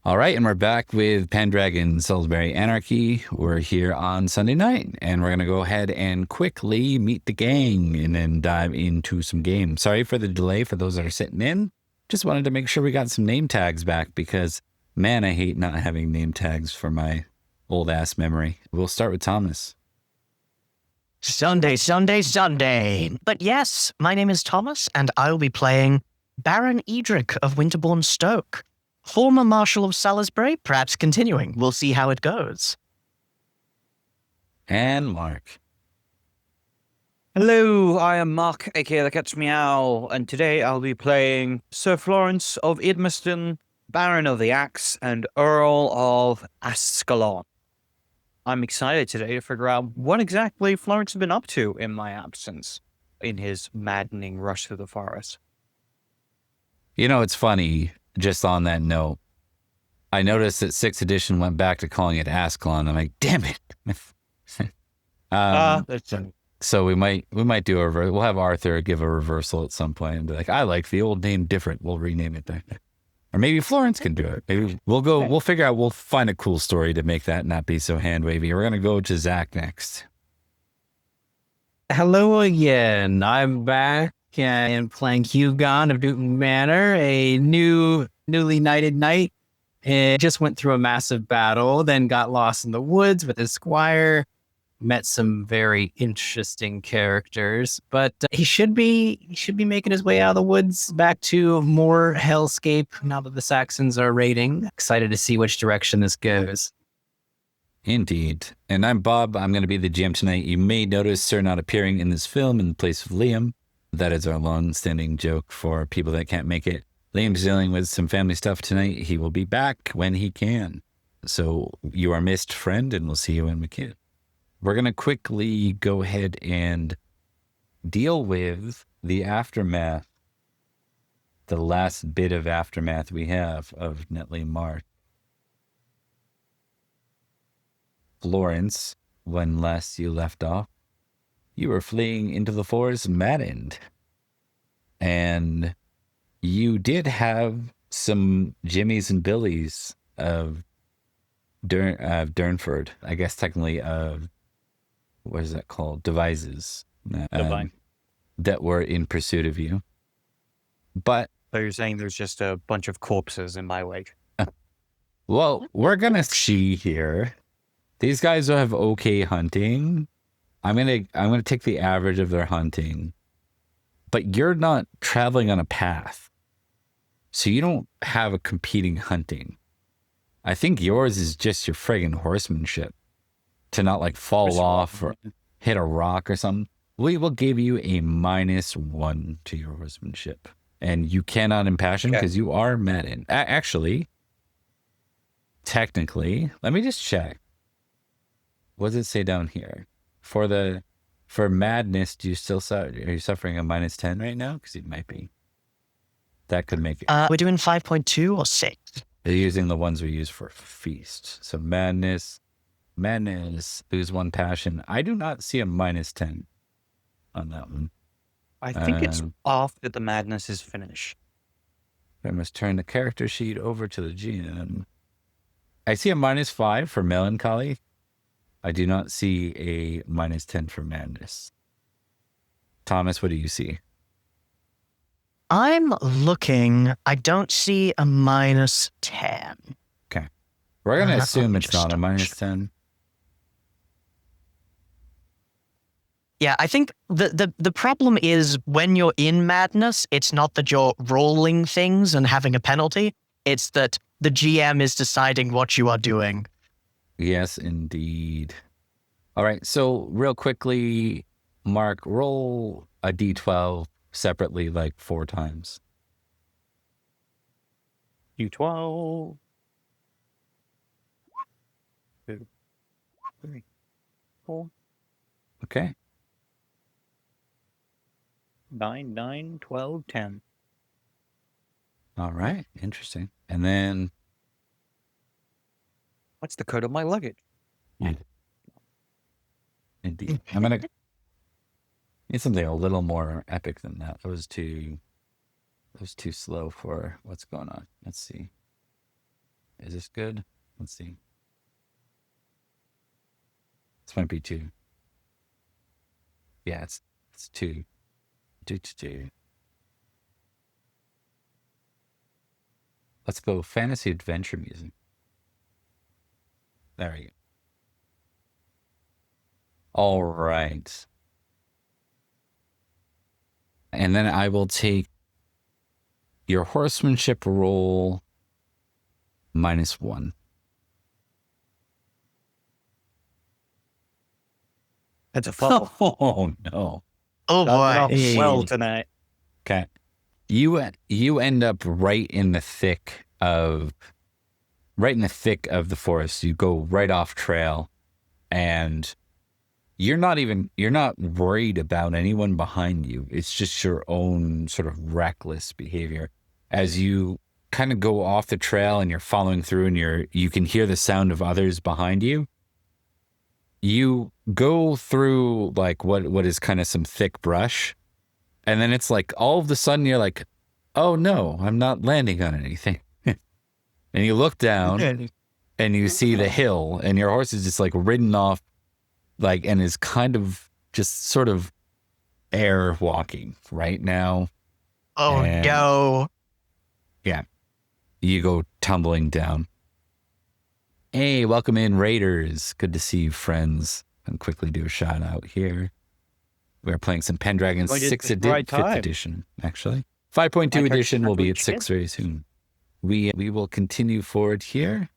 All right, and we're back with Pendragon, Salisbury, Anarchy. We're here on Sunday night, and we're going to go ahead and quickly meet the gang and then dive into some games. Sorry for the delay for those that are sitting in. Just wanted to make sure we got some name tags back because, man, I hate not having name tags for my old-ass memory. We'll start with Thomas. Sunday. But yes, my name is Thomas, and I will be playing Baron Edrich of Winterbourne, Stoke. Former Marshal of Salisbury, perhaps continuing. We'll see how it goes. And Mark. Hello, I am Mark, aka the Cat's Meow, and today I'll be playing Sir Florence of Idmiston, Baron of the Axe, and Earl of Ascalon. I'm excited today to figure out what exactly Florence has been up to in my absence, in his maddening rush through the forest. You know, it's funny, just on that note, I noticed that 6th edition went back to calling it Ascalon. I'm like, damn it. So we might do a we'll have Arthur give a reversal at some point and be like, I like the old name different. We'll rename it back. Or maybe Florence can do it. Maybe we'll figure out, we'll find a cool story to make that not be so hand wavy. We're going to go to Zach next. Hello again. I'm back and playing Hugon of Newton Manor, a newly knighted knight. And just went through a massive battle, then got lost in the woods with his squire. Met some very interesting characters, but he should be making his way out of the woods back to more hellscape now that the Saxons are raiding. Excited to see which direction this goes. Indeed. And I'm Bob. I'm going to be the GM tonight. You may notice Sir not appearing in this film in the place of Liam. That is our long-standing joke for people that can't make it. Liam's dealing with some family stuff tonight. He will be back when he can. So you are missed, friend, and we'll see you when we can. We're going to quickly go ahead and deal with the aftermath, the last bit of aftermath we have of Netley March. Florence, when last you left off, you were fleeing into the forest maddened. And you did have some Jimmies and Billies of Durnford, I guess technically of, what is that called? Devices. Divine. That were in pursuit of you. But So you're saying there's just a bunch of corpses in my wake? well, we're going to see here. These guys have okay hunting. I'm gonna take the average of their hunting. But you're not traveling on a path. So you don't have a competing hunting. I think yours is just your friggin' horsemanship. To not like fall off or hit a rock or something. We will give you a -1 to your horsemanship. And you cannot impassion because you are maddened. Actually, technically, let me just check. What does it say down here? For madness, are you suffering a -10 right now? Because it might be. That could make it. We're doing 5.2 or 6. They're using the ones we use for feast. So madness, lose 1 passion. I do not see a -10 on that one. I think it's after the madness is finished. I must turn the character sheet over to the GM. I see a -5 for melancholy. I do not see a -10 for madness. Thomas, what do you see? I'm looking. I don't see a -10. Okay. We're going to assume it's not a -10. Yeah, I think the problem is when you're in madness, it's not that you're rolling things and having a penalty. It's that the GM is deciding what you are doing. Yes, indeed. All right. So real quickly, Mark, roll a D12 separately like 4 times. D12. 2, 3, 4. Okay. 9, 9, 12, 10. All right. Interesting. And then What's the code of my luggage? indeed. I'm going to need something a little more epic than that. That was too slow for what's going on. Let's see. Is this good? Let's see. This might be 2. Yeah, it's 2. 2. Let's go fantasy adventure music. There we go. All right. And then I will take your horsemanship roll -1. That's a fumble. Oh no. Oh Starting boy. off well tonight. Okay. You end up right in the thick of the forest. You go right off trail, and you're not worried about anyone behind you. It's just your own sort of reckless behavior. As you kind of go off the trail and you're following through and you can hear the sound of others behind you. You go through like what is kind of some thick brush. And then it's like all of a sudden you're like, oh no, I'm not landing on anything. And you look down and you see the hill, and your horse is just like ridden off, like, and is kind of just sort of air walking right now. Oh And no. yeah, you go tumbling down. Hey, welcome in, Raiders. Good to see you, friends. And quickly do a shout out here. We're playing some Pendragon Going at 6th the right edition, 5th time. edition, actually. 5.2 edition will be at 6 very soon. We will continue forward here.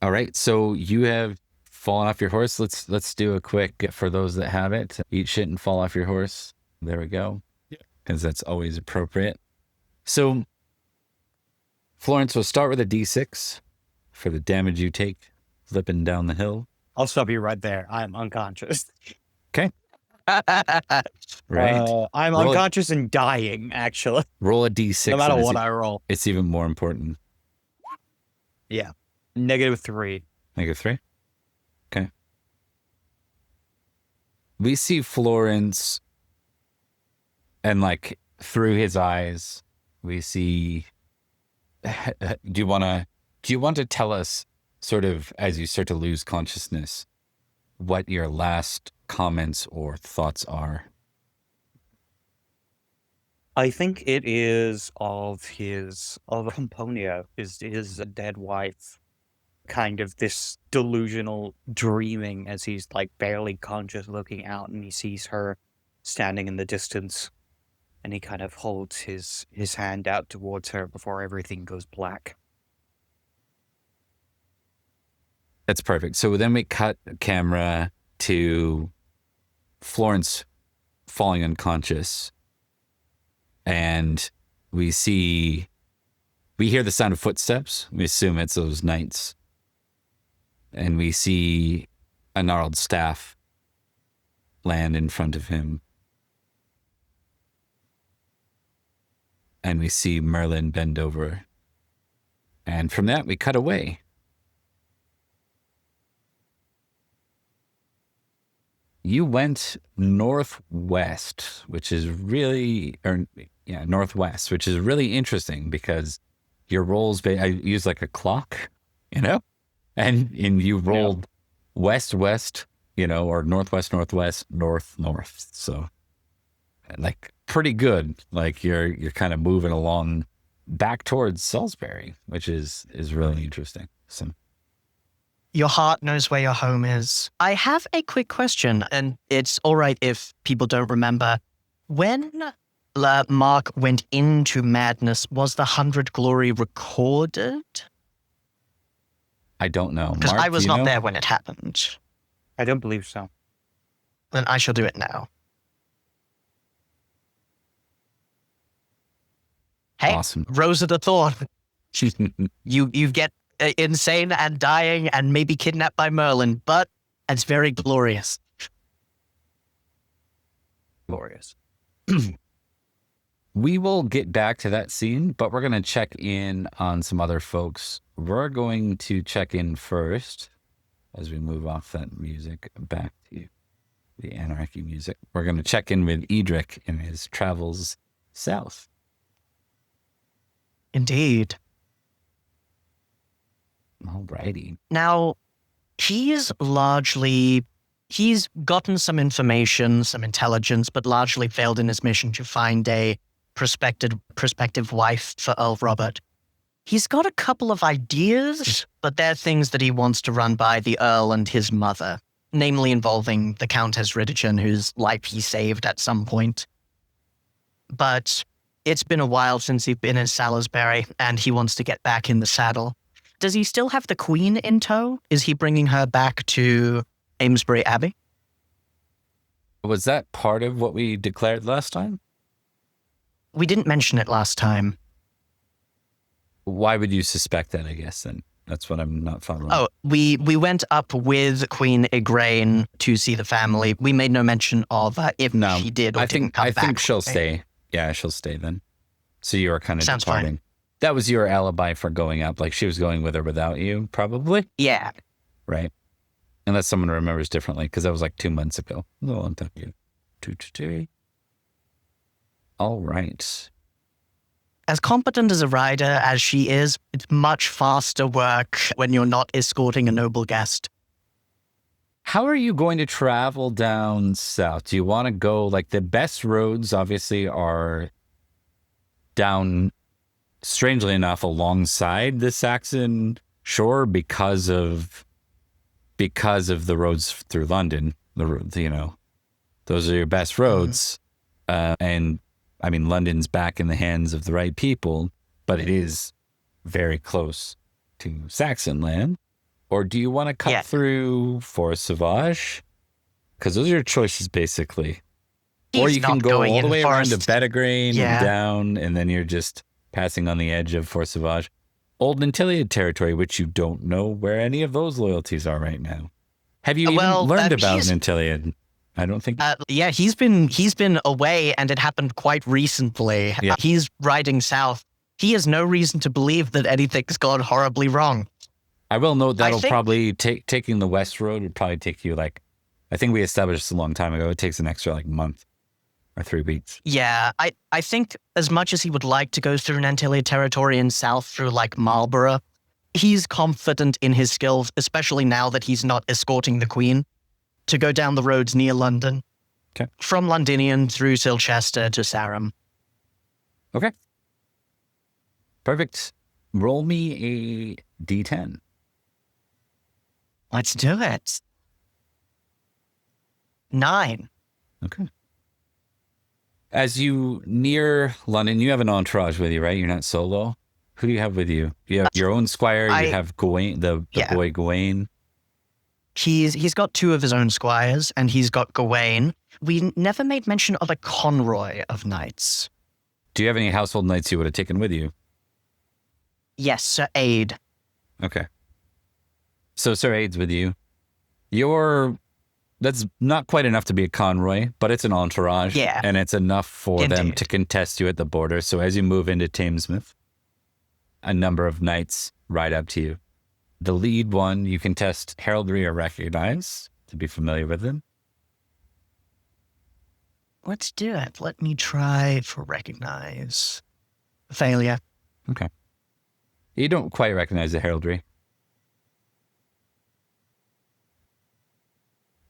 All right, so you have fallen off your horse. Let's do a quick, for those that have it, eat shit and fall off your horse. There we go. Yeah. Because that's always appropriate. So, Florence, we'll start with a D6 for the damage you take flipping down the hill. I'll stop you right there. I'm unconscious. Okay. Right. I'm Roll unconscious and dying, actually. Roll a D6. No matter and what I roll. it's even more important. Yeah. -3. -3? Okay. We see Florence, and like through his eyes, we see. Do you want to tell us, sort of, as you start to lose consciousness, what your last comments or thoughts are? I think it is of Pomponio, his dead wife. Kind of this delusional dreaming as he's like barely conscious, looking out, and he sees her standing in the distance, and he kind of holds his hand out towards her before everything goes black. That's perfect. So then we cut the camera to Florence falling unconscious, and we hear the sound of footsteps. We assume it's those knights. And we see a gnarled staff land in front of him. And we see Merlin bend over. And from that, we cut away. You went northwest, which is really interesting because your rolls, I use like a clock, and you rolled west, or northwest, north. So like pretty good. Like you're kind of moving along back towards Salisbury, which is really interesting. So Your heart knows where your home is. I have a quick question, and it's all right if people don't remember. When Mark went into madness, was the 100 Glory recorded? I don't know. Because Mark, I was do you not know? there when it happened. I don't believe so. Then I shall do it now. Hey, Awesome. Rose of the Thorn. You get insane and dying and maybe kidnapped by Merlin, but it's very glorious. Glorious. We will get back to that scene, but we're going to check in on some other folks. We're going to check in first as we move off that music back to the Anarchy music. We're going to check in with Edrich in his travels south. Indeed. Alrighty. Now, he's gotten some information, some intelligence, but largely failed in his mission to find a prospective wife for Earl Robert. He's got a couple of ideas, but they're things that he wants to run by the Earl and his mother, namely involving the Countess Rhodri, whose life he saved at some point. But it's been a while since he's been in Salisbury, and he wants to get back in the saddle. Does he still have the Queen in tow? Is he bringing her back to Amesbury Abbey? Was that part of what we declared last time? We didn't mention it last time. Why would you suspect that, I guess, then? That's what I'm not following. Oh, we went up with Queen Igraine to see the family. We made no mention of if she did or didn't come back. I think she'll stay. Yeah, she'll stay then. So you were kind of Sounds departing. fine. That was your alibi for going up. Like she was going with or without you, probably? Yeah. Right. Unless someone remembers differently, because that was like 2 months ago. A long time ago. 2. All right. As competent as a rider as she is, it's much faster work when you're not escorting a noble guest. How are you going to travel down south? Do you want to go, like the best roads obviously are down, strangely enough, alongside the Saxon shore because of the roads through London. Those are your best roads. And I mean, London's back in the hands of the right people, but it is very close to Saxon land. Or do you want to cut through Forest Sauvage? Because those are your choices, basically. Or you can go all the way around to Pendragon and down, and then you're just passing on the edge of Forest Sauvage. Old Nanteleod territory, which you don't know where any of those loyalties are right now. Have you even learned about Nanteleod? I don't think. Yeah, he's been away, and it happened quite recently. Yeah. He's riding south. He has no reason to believe that anything's gone horribly wrong. I will note that'll probably taking the west road would probably take you I think we established this a long time ago. It takes an extra month or 3 weeks. Yeah, I think as much as he would like to go through Nanteleod territory and south through Marlborough, he's confident in his skills, especially now that he's not escorting the Queen, to go down the roads near London. Okay. From Londinian through Silchester to Sarum. Okay. Perfect. Roll me a D10. Let's do it. 9. Okay. As you near London, you have an entourage with you, right? You're not solo. Who do you have with you? You have your own squire. You have Gawain, the boy Gawain. He's got 2 of his own squires, and he's got Gawain. We never made mention of a convoy of knights. Do you have any household knights you would have taken with you? Yes, Sir Aid. Okay. So Sir Aid's with you. That's not quite enough to be a convoy, but it's an entourage. Yeah. And it's enough for them to contest you at the border. So as you move into Thamesmouth, a number of knights ride up to you. The lead one, you can test heraldry or recognize to be familiar with them. Let's do it. Let me try for recognize. Failure. Okay. You don't quite recognize the heraldry.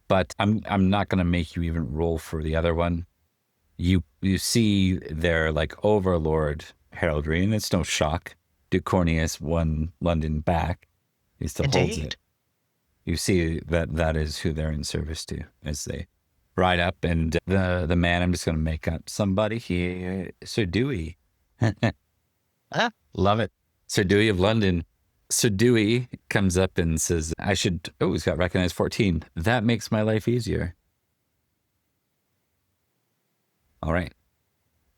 But I'm not going to make you even roll for the other one. You see their overlord heraldry, and it's no shock. Duke Corneus won London back. He still holds it. You see that is who they're in service to as they ride up, and the man, I'm just going to make up somebody here, Sir Dewey. Love it. Sir Dewey of London. Sir Dewey comes up and says, he's got recognized 14. That makes my life easier. All right.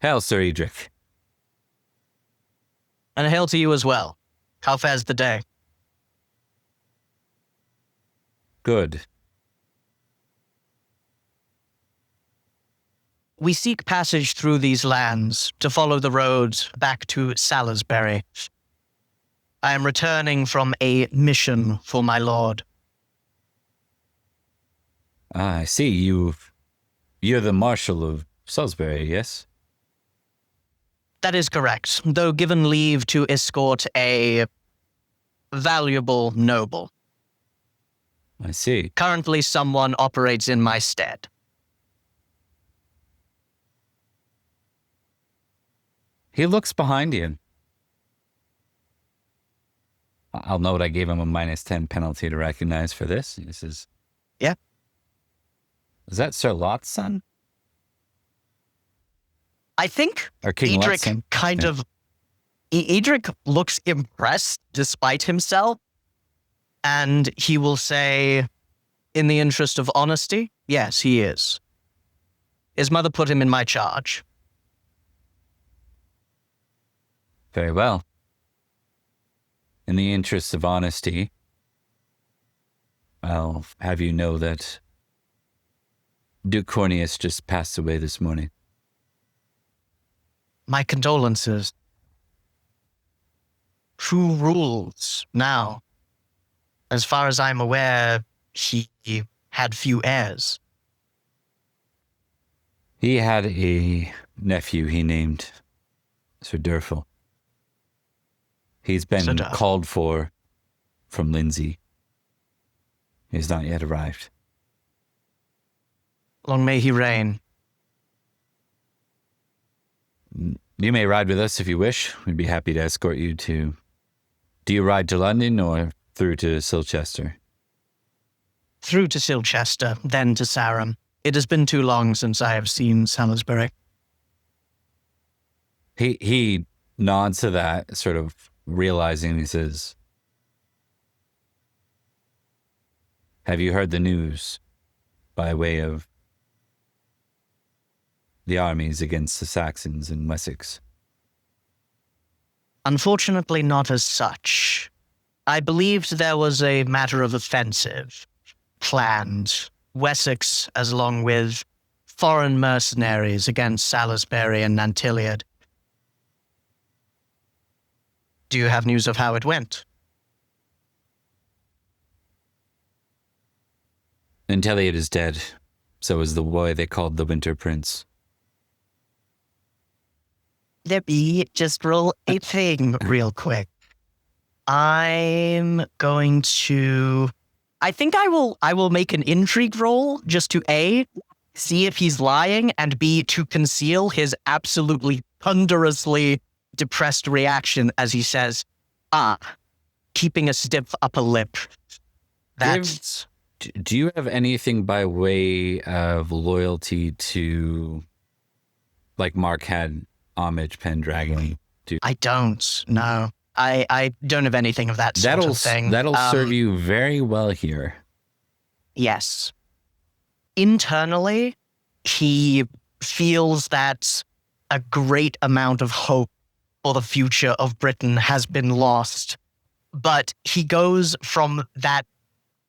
Hail, Sir Edrich. And hail to you as well. How fares the day? Good. We seek passage through these lands to follow the roads back to Salisbury. I am returning from a mission for my lord. I see. You're the Marshal of Salisbury, yes? That is correct, though given leave to escort a valuable noble. I see. Currently, someone operates in my stead. He looks behind you. I'll note I gave him a -10 penalty to recognize for this. This is... Yeah. Is that Sir Lot's son? I think Or King Lot's Edrich son? kind Yeah. of... Edrich looks impressed despite himself, and he will say, in the interest of honesty, yes, he is. His mother put him in my charge. Very well. In the interest of honesty, I'll have you know that Duke Corneus just passed away this morning. My condolences. Who rules now? As far as I'm aware, he had few heirs. He had a nephew he named Sir Durfel. He's been Sir Durfel. called for from Lindsay. He's not yet arrived. Long may he reign. You may ride with us if you wish. We'd be happy to escort you to... Do you ride to London or through to Silchester? Through to Silchester, then to Sarum. It has been too long since I have seen Salisbury. He nods to that, sort of realizing, he says, have you heard the news by way of the armies against the Saxons in Wessex? Unfortunately, not as such. I believed there was a matter of offensive planned. Wessex, as along with foreign mercenaries against Salisbury and Nanteleod. Do you have news of how it went? Nanteleod is dead. So is the boy they called the Winter Prince. Debbie, just roll a thing real quick. I'm going to... I think I will make an intrigue roll just to A, see if he's lying, and B, to conceal his absolutely thunderously depressed reaction as he says, keeping a stiff upper lip. That's... Do you have anything by way of loyalty to, like Mark had homage Pendragon? I don't, no. I don't have anything of that sort of thing. That'll serve you very well here. Yes. Internally, he feels that a great amount of hope for the future of Britain has been lost. But he goes from that,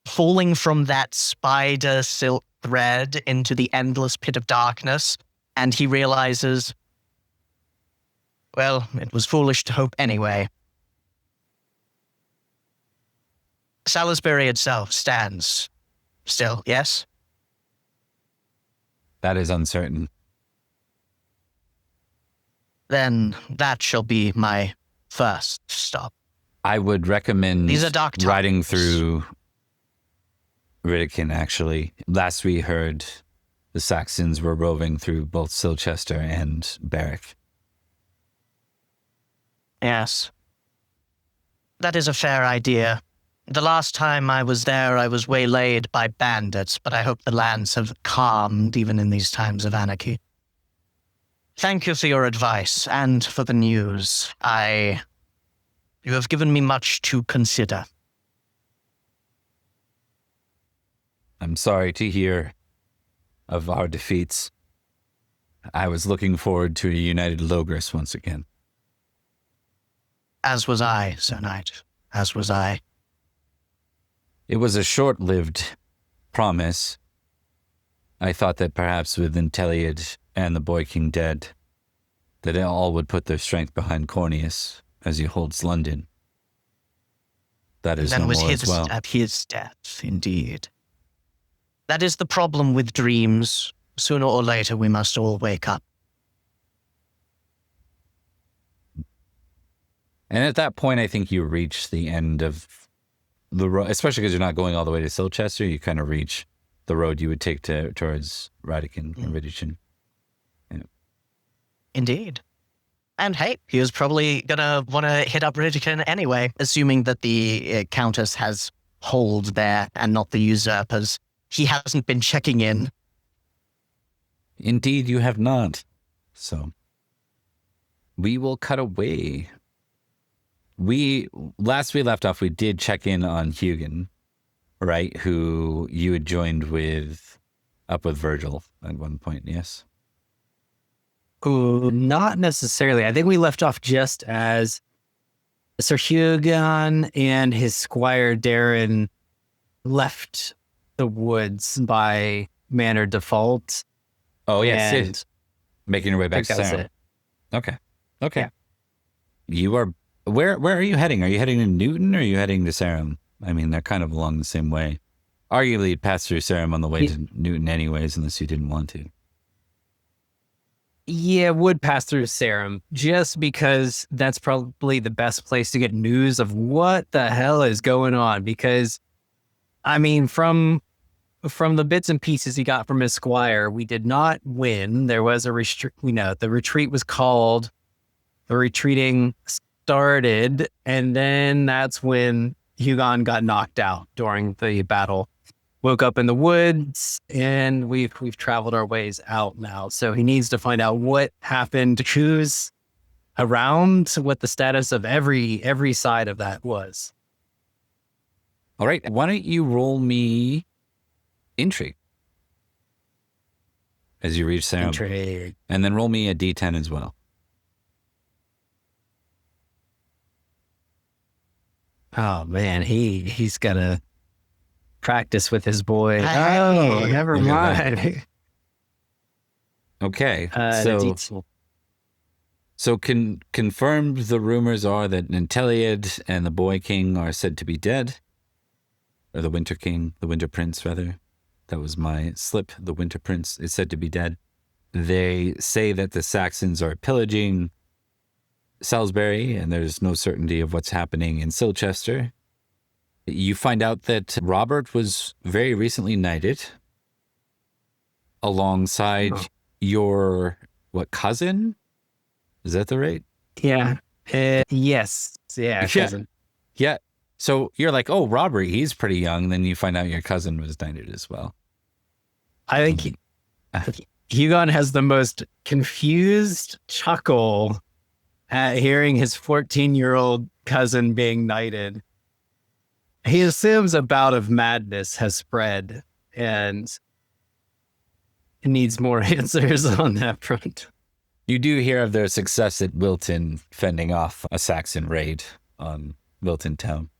falling from that spider silk thread into the endless pit of darkness, and he realizes, well, it was foolish to hope anyway. Salisbury itself stands still, yes? That is uncertain. Then that shall be my first stop. I would recommend These are dark times. riding through Riddican, actually. Last we heard, the Saxons were roving through both Silchester and Berwick. Yes. That is a fair idea. The last time I was there, I was waylaid by bandits, but I hope the lands have calmed even in these times of anarchy. Thank you for your advice and for the news. You have given me much to consider. I'm sorry to hear of our defeats. I was looking forward to a united Logris once again. As was I, Sir Knight. As was I. It was a short-lived promise. I thought that perhaps with Nanteleod and the Boy King dead, that all would put their strength behind Corneus as he holds London. That is Then no was more as well. at his death, indeed. That is the problem with dreams. Sooner or later, we must all wake up. And at that point, I think you reach the end of the road, especially because you're not going all the way to Silchester. You kind of reach the road you would take towards Radican and Ridichin. Indeed. And hey, he was probably gonna want to hit up Rhodri anyway, assuming that the Countess has hold there and not the usurpers. He hasn't been checking in. Indeed, you have not. So, we will cut away. Last we left off, we did check in on Hugin, right? Who you had joined up with Virgil at one point, yes? Ooh, not necessarily. I think we left off just as Sir Hugon and his squire Darren left the woods by manor default. Oh, yes. And making your way back to that's Sarah. it. Okay. Yeah. You are... Where are you heading? Are you heading to Newton or are you heading to Sarum? I mean, they're kind of along the same way. Arguably, you'd pass through Sarum on the way to Newton anyways, unless you didn't want to. Yeah, would pass through Sarum just because that's probably the best place to get news of what the hell is going on. Because, I mean, from the bits and pieces he got from his squire, we did not win. There was a the retreat was called, the retreating started, and then that's when Hugon got knocked out during the battle. Woke up in the woods, and we've traveled our ways out now. So he needs to find out what happened, who's around, what the status of every side of that was. All right. Why don't you roll me intrigue as you reach Sarum, Intrigue. and then roll me a D10 as well. Oh man, he's gotta practice with his boy. Hey. Oh, never Look at mind. Okay. The So confirmed the rumors are that Nanteleod and the Boy King are said to be dead. Or the Winter King, the Winter Prince, rather. That was my slip. The Winter Prince is said to be dead. They say that the Saxons are pillaging Salisbury, and there's no certainty of what's happening in Silchester. You find out that Robert was very recently knighted alongside your, cousin? Is that the right? Yeah. Yes. Yeah. Cousin. Yeah. So you're like, oh, Robert, he's pretty young. Then you find out your cousin was knighted as well. I think Hugon has the most confused chuckle at hearing his 14-year-old cousin being knighted. He assumes a bout of madness has spread and needs more answers on that front. You do hear of their success at Wilton fending off a Saxon raid on Wilton town,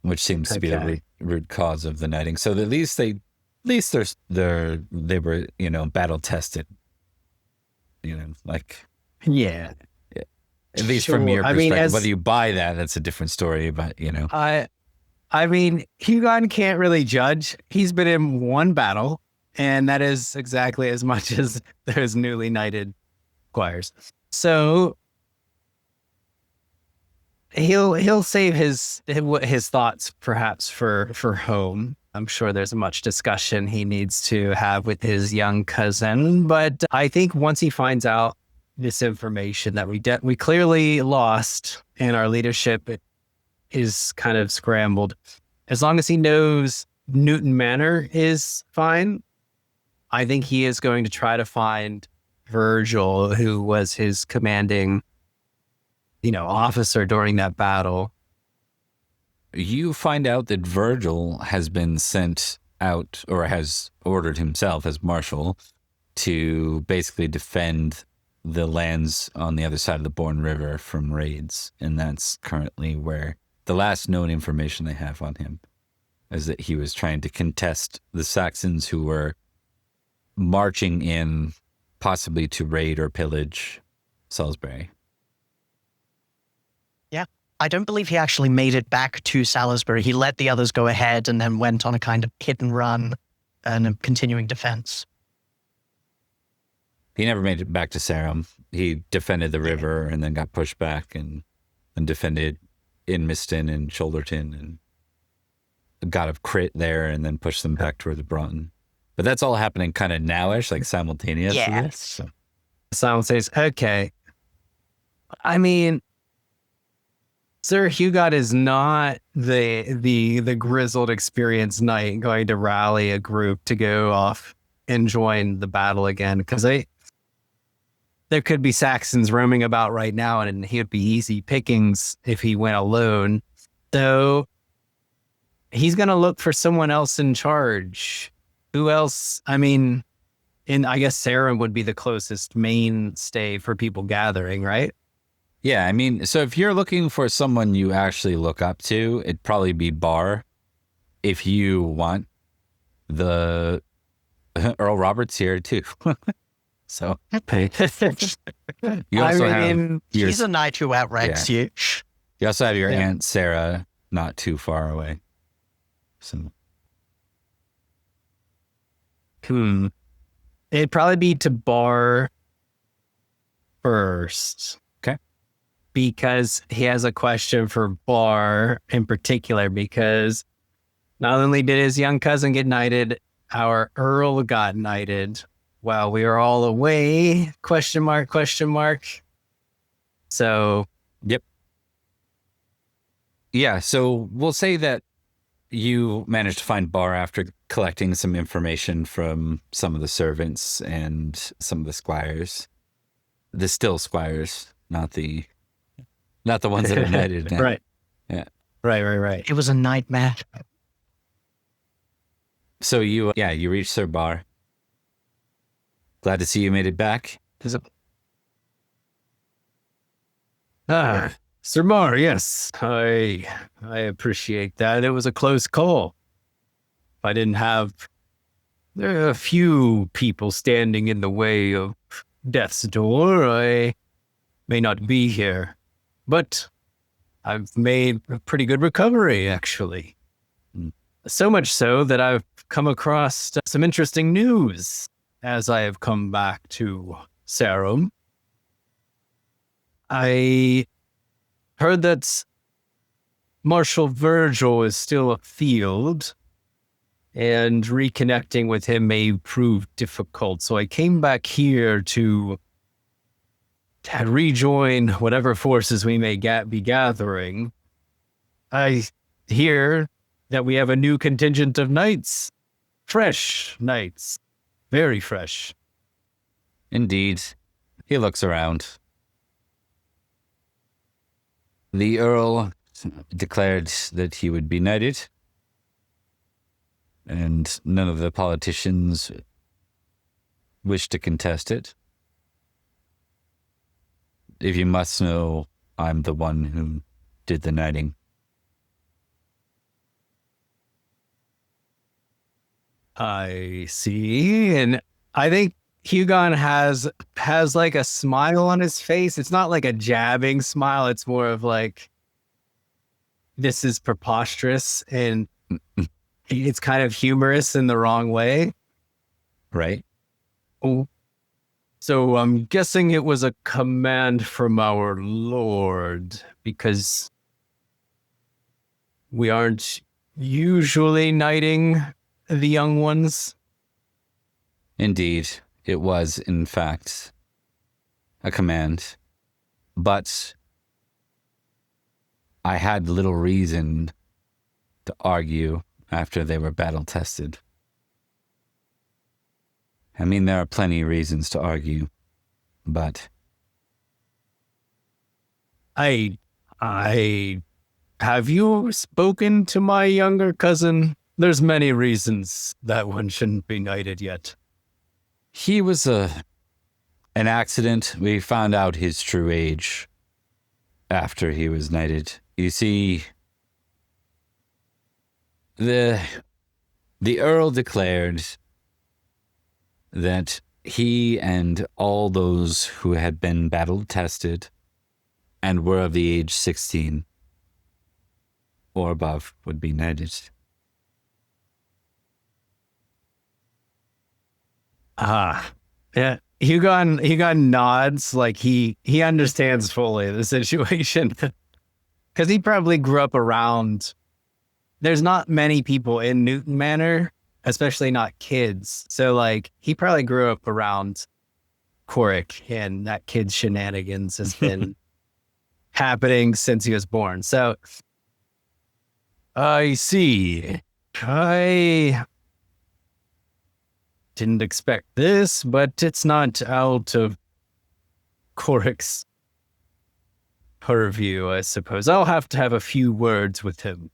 which seems to be the root cause of the knighting. So at least they were, battle tested. Yeah. At least from your perspective. Whether you buy that, that's a different story, but I mean, Hugon can't really judge. He's been in one battle, and that is exactly as much as those newly knighted squires. So he'll save his thoughts perhaps for home. I'm sure there's much discussion he needs to have with his young cousin, but I think once he finds out this information that we clearly lost and our leadership is kind of scrambled, as long as he knows Newton Manor is fine, I think he is going to try to find Virgil, who was his commanding, officer during that battle. You find out that Virgil has been sent out, or has ordered himself as Marshal, to basically defend the lands on the other side of the Bourne River from raids. And that's currently where the last known information they have on him is that he was trying to contest the Saxons who were marching in, possibly to raid or pillage Salisbury. Yeah. I don't believe he actually made it back to Salisbury. He let the others go ahead and then went on a kind of hit and run and a continuing defense. He never made it back to Sarum. He defended the river and then got pushed back and and defended Idmiston and Shoulderton and got a crit there and then pushed them back toward the Broughton. But that's all happening kind of nowish, like simultaneous to this. So. Someone says, okay. I mean, Sir Hugot is not the grizzled, experienced knight going to rally a group to go off and join the battle again, because there could be Saxons roaming about right now, and he would be easy pickings if he went alone. So he's going to look for someone else in charge. Who else? I mean, I guess Sarum would be the closest mainstay for people gathering, right? Yeah, I mean, so if you're looking for someone you actually look up to, it'd probably be Barr. If you want, the Earl Robert's here too. So you also have he's a knight who outranks you. You also have your Aunt Sarah not too far away. So it'd probably be to Barr first. Okay. Because he has a question for Barr in particular, because not only did his young cousin get knighted, our Earl got knighted while we were all away, question mark. So, yep. Yeah, so we'll say that you managed to find Barr after collecting some information from some of the servants and some of the squires. The still squires, not the ones that are knighted now. Right. Yeah. Right. It was a nightmare. So you reached Sir Barr. Glad to see you made it back. Sir Barr, yes. I appreciate that. It was a close call. If I didn't have there are a few people standing in the way of death's door, I may not be here. But I've made a pretty good recovery, actually. So much so that I've come across some interesting news as I have come back to Sarum. I heard that Marshal Virgil is still afield, and reconnecting with him may prove difficult. So I came back here to rejoin whatever forces we may be gathering. I hear that we have a new contingent of knights. Fresh knights. Very fresh. Indeed. He looks around. The Earl declared that he would be knighted, and none of the politicians wish to contest it. If you must know, I'm the one who did the knighting. I see. And I think Hugon has like a smile on his face. It's not like a jabbing smile. It's more of like, this is preposterous, and it's kind of humorous in the wrong way. Right. Oh. So I'm guessing it was a command from our Lord, because we aren't usually knighting the young ones. Indeed, it was, in fact, a command. But I had little reason to argue after they were battle-tested. I mean, there are plenty of reasons to argue, but... I have you spoken to my younger cousin? There's many reasons that one shouldn't be knighted yet. He was an accident. We found out his true age after he was knighted. You see, the Earl declared that he and all those who had been battle-tested and were of the age 16 or above would be knighted. Yeah. Hugon nods like he understands fully the situation. because he probably grew up around. There's not many people in Newton Manor, especially not kids. So like he probably grew up around Coric, and that kid's shenanigans has been happening since he was born. So I see. I didn't expect this, but it's not out of Coric's purview, I suppose. I'll have to have a few words with him.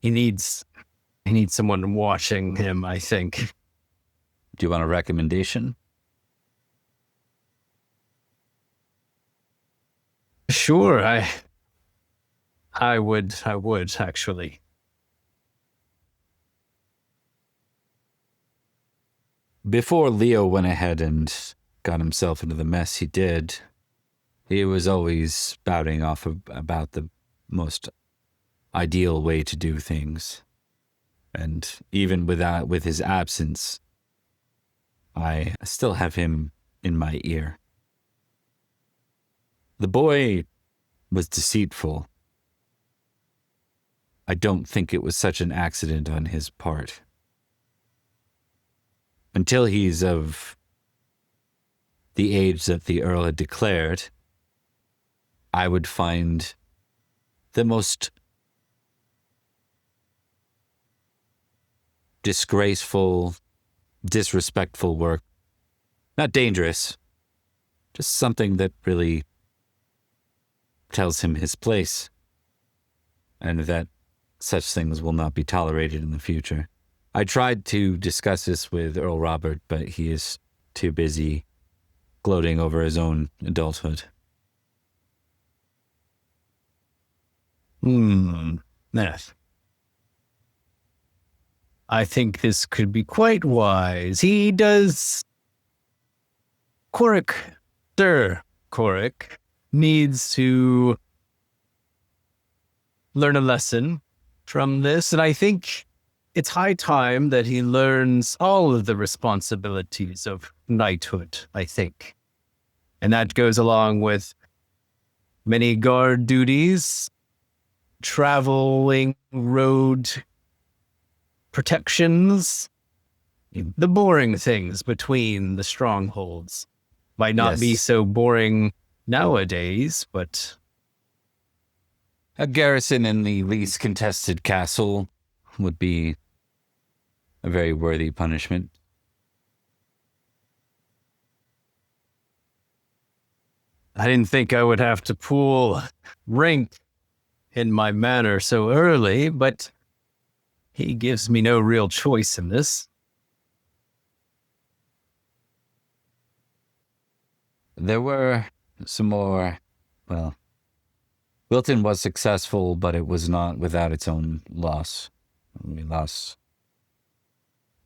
He needs someone watching him, I think. Do you want a recommendation? Sure, I would actually. Before Leo went ahead and got himself into the mess he did, he was always spouting off about the most ideal way to do things. And even with his absence, I still have him in my ear. The boy was deceitful. I don't think it was such an accident on his part. Until he's of the age that the Earl had declared, I would find the most disgraceful, disrespectful work. Not dangerous, just something that really tells him his place, and that such things will not be tolerated in the future. I tried to discuss this with Earl Robert, but he is too busy gloating over his own adulthood. Yes. I think this could be quite wise. He does... Sir Coric needs to learn a lesson from this, and I think it's high time that he learns all of the responsibilities of knighthood, I think. And that goes along with many guard duties, traveling road protections, the boring things between the strongholds. Might not be so boring nowadays, but... A garrison in the least contested castle would be a very worthy punishment. I didn't think I would have to pull rank in my manor so early, but he gives me no real choice in this. There were some more, well, Wilton was successful, but it was not without its own loss. We lost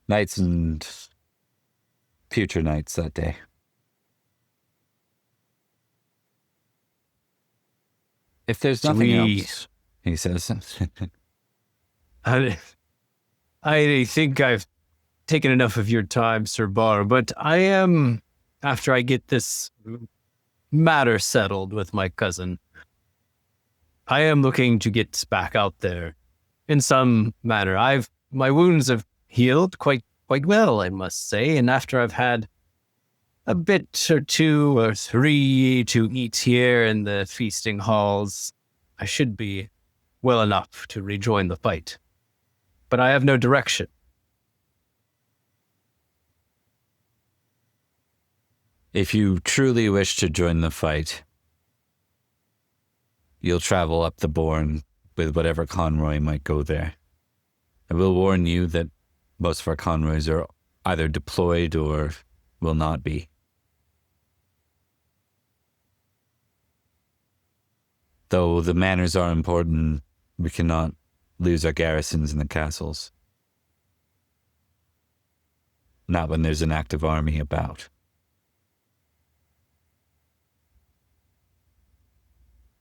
knights and future knights that day. If there's nothing else, he says. I think I've taken enough of your time, Sir Bar, but I am, after I get this matter settled with my cousin, I am looking to get back out there in some manner. My wounds have healed quite well, I must say, and after I've had a bit or two or three to eat here in the feasting halls, I should be well enough to rejoin the fight. But I have no direction. If you truly wish to join the fight, you'll travel up the Bourne with whatever convoy might go there. I will warn you that most of our convoys are either deployed or will not be. Though the manors are important, we cannot lose our garrisons in the castles. Not when there's an active army about.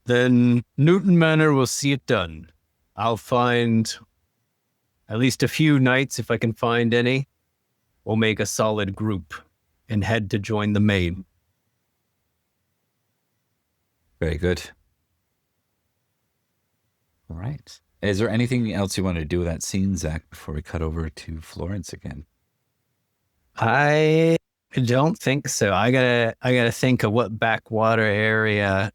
Then Newton Manor will see it done. I'll find at least a few knights if I can find any. We'll make a solid group and head to join the main. Very good. All right. Is there anything else you want to do with that scene, Zach, before we cut over to Florence again? I don't think so. I gotta think of what backwater area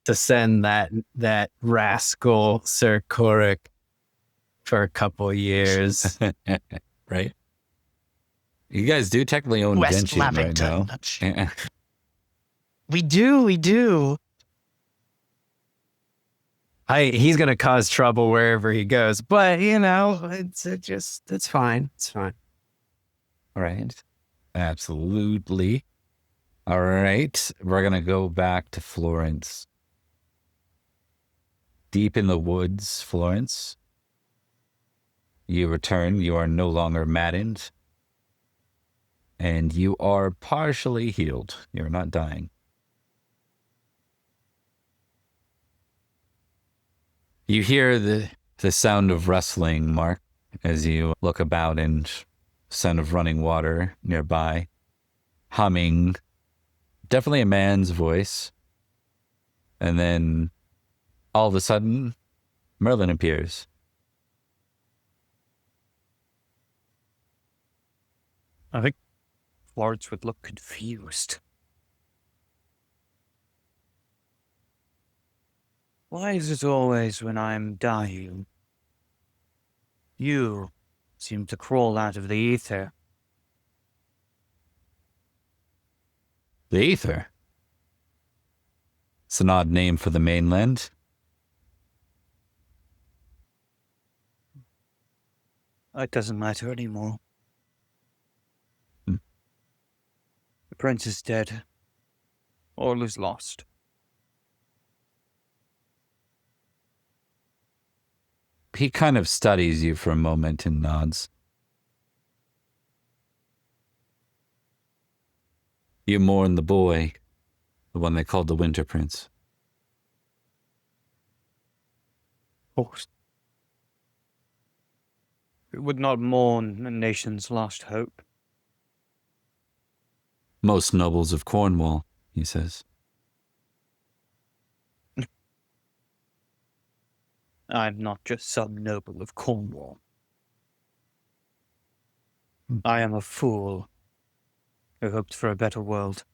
to send that rascal Sir Coric for a couple years. Right? You guys do technically own West Gentian right now. Lavington. Yeah. We do. He's gonna cause trouble wherever he goes, but it's fine. It's fine. All right. Absolutely. All right. We're going to go back to Florence. Deep in the woods, Florence. You return. You are no longer maddened. And you are partially healed. You're not dying. You hear the sound of rustling, Mark, as you look about and sound of running water nearby. Humming. Definitely a man's voice. And then all of a sudden, Merlin appears. I think Florence would look confused. Why is it always when I'm dying, you seem to crawl out of the ether? The Ether. It's an odd name for the mainland. It doesn't matter anymore. Hmm. The prince is dead. All is lost. He kind of studies you for a moment and nods. You mourn the boy, the one they called the Winter Prince. Of course. It would not mourn a nation's lost hope. Most nobles of Cornwall, he says. I'm not just some noble of Cornwall. I am a fool who hoped for a better world.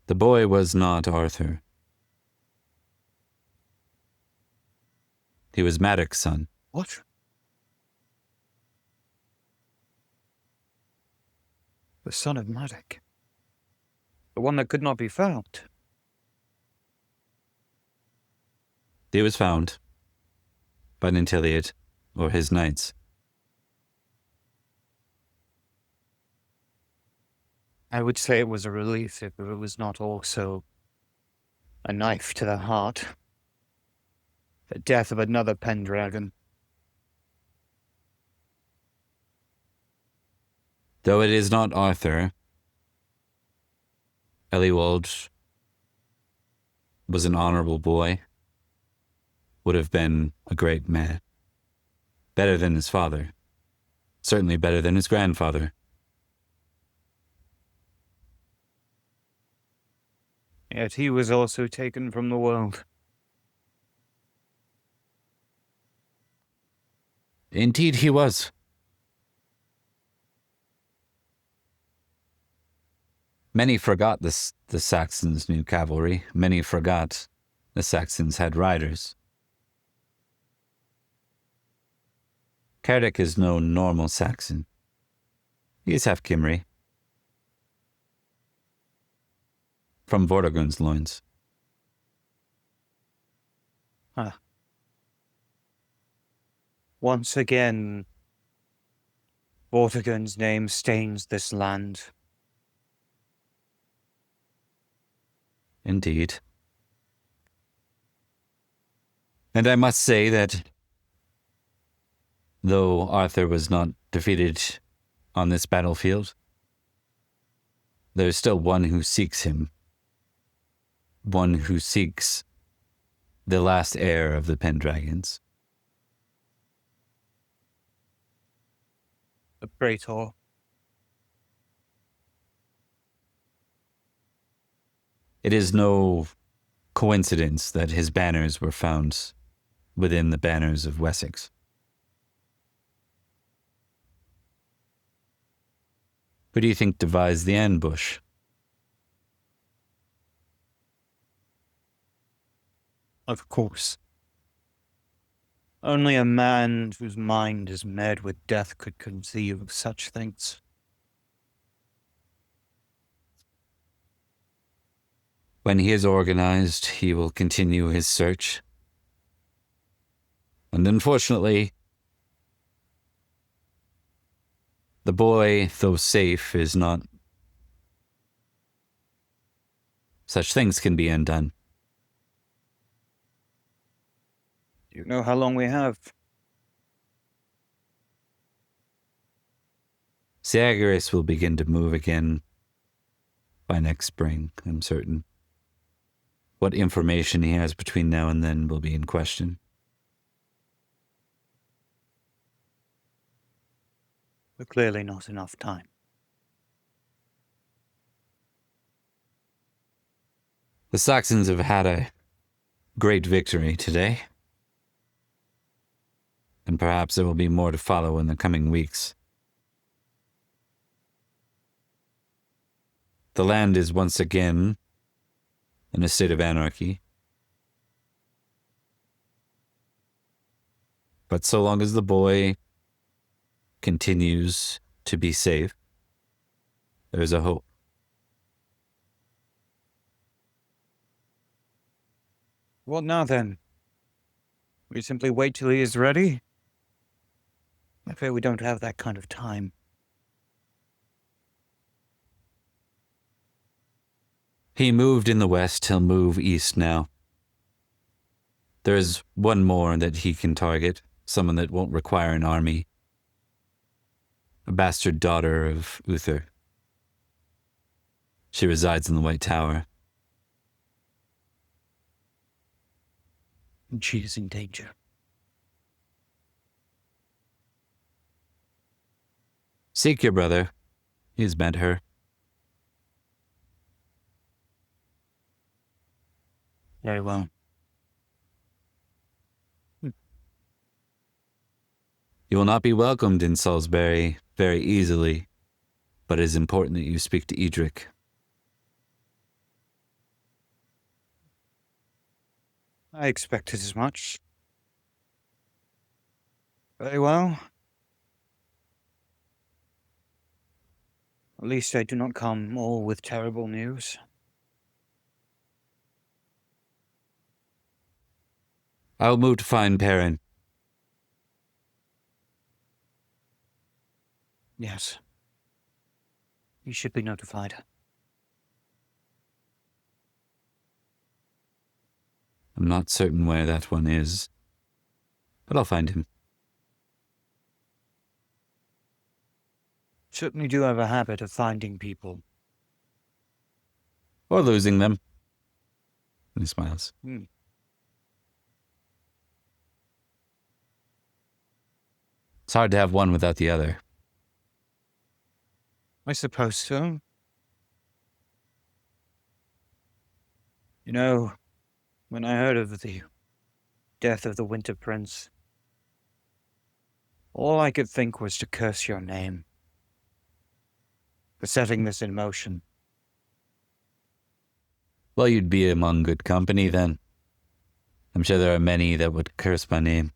The boy was not Arthur. He was Madoc's son. What? The son of Madoc. The one that could not be found. He was found by Nanteleod, or his knights. I would say it was a relief if it was not also a knife to the heart. The death of another Pendragon. Though it is not Arthur, Eliwald was an honorable boy, would have been a great man. Better than his father. Certainly better than his grandfather. Yet he was also taken from the world. Indeed he was. Many forgot the Saxons knew cavalry. Many forgot the Saxons had riders. Cerdic is no normal Saxon. He is half Cymry. From Vortigern's loins. Once again, Vortigern's name stains this land. Indeed. And I must say that though Arthur was not defeated on this battlefield, there is still one who seeks him. One who seeks the last heir of the Pendragons. The Praetor. It is no coincidence that his banners were found within the banners of Wessex. Who do you think devised the ambush? Of course. Only a man whose mind is marred with death could conceive of such things. When he is organized, he will continue his search. And unfortunately, the boy, though safe, is not. Such things can be undone. Do you know how long we have? Zagreus will begin to move again by next spring, I'm certain. What information he has between now and then will be in question. But clearly not enough time. The Saxons have had a great victory today, and perhaps there will be more to follow in the coming weeks. The land is once again in a state of anarchy. But so long as the boy continues to be safe, there's a hope. What now then? We simply wait till he is ready? I fear we don't have that kind of time. He moved in the west, he'll move east now. There's one more that he can target, someone that won't require an army. A bastard daughter of Uther. She resides in the White Tower. And she is in danger. Seek your brother. He's met her. Very well. You will not be welcomed in Salisbury very easily, but it is important that you speak to Edrich. I expected as much. Very well. At least I do not come all with terrible news. I will move to find Perin. Yes. You should be notified. I'm not certain where that one is, but I'll find him. Certainly do have a habit of finding people. Or losing them. And he smiles. It's hard to have one without the other. I suppose so. You know, when I heard of the death of the Winter Prince, all I could think was to curse your name for setting this in motion. Well, you'd be among good company then. I'm sure there are many that would curse my name.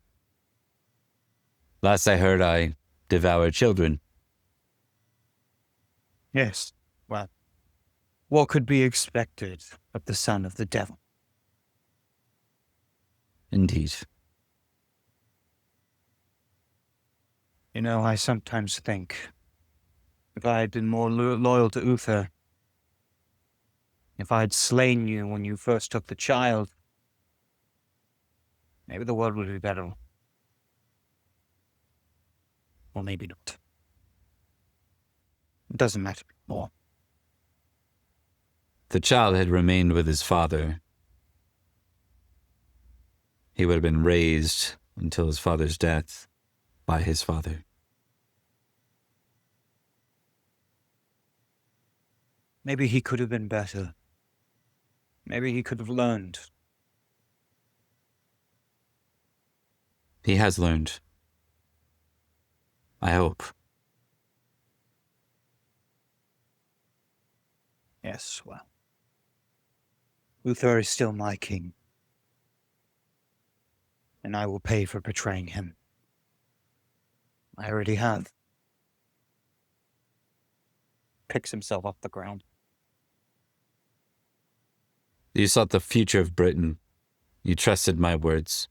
Last I heard, I devoured children. Yes, well, what could be expected of the son of the devil? Indeed. You know, I sometimes think if I had been more loyal to Uther, if I had slain you when you first took the child, maybe the world would be better. Or maybe not. It doesn't matter anymore. If the child had remained with his father, he would have been raised until his father's death by his father. Maybe he could have been better. Maybe he could have learned. He has learned. I hope. Yes, well. Uther is still my king. And I will pay for betraying him. I already have. Picks himself off the ground. You sought the future of Britain. You trusted my words.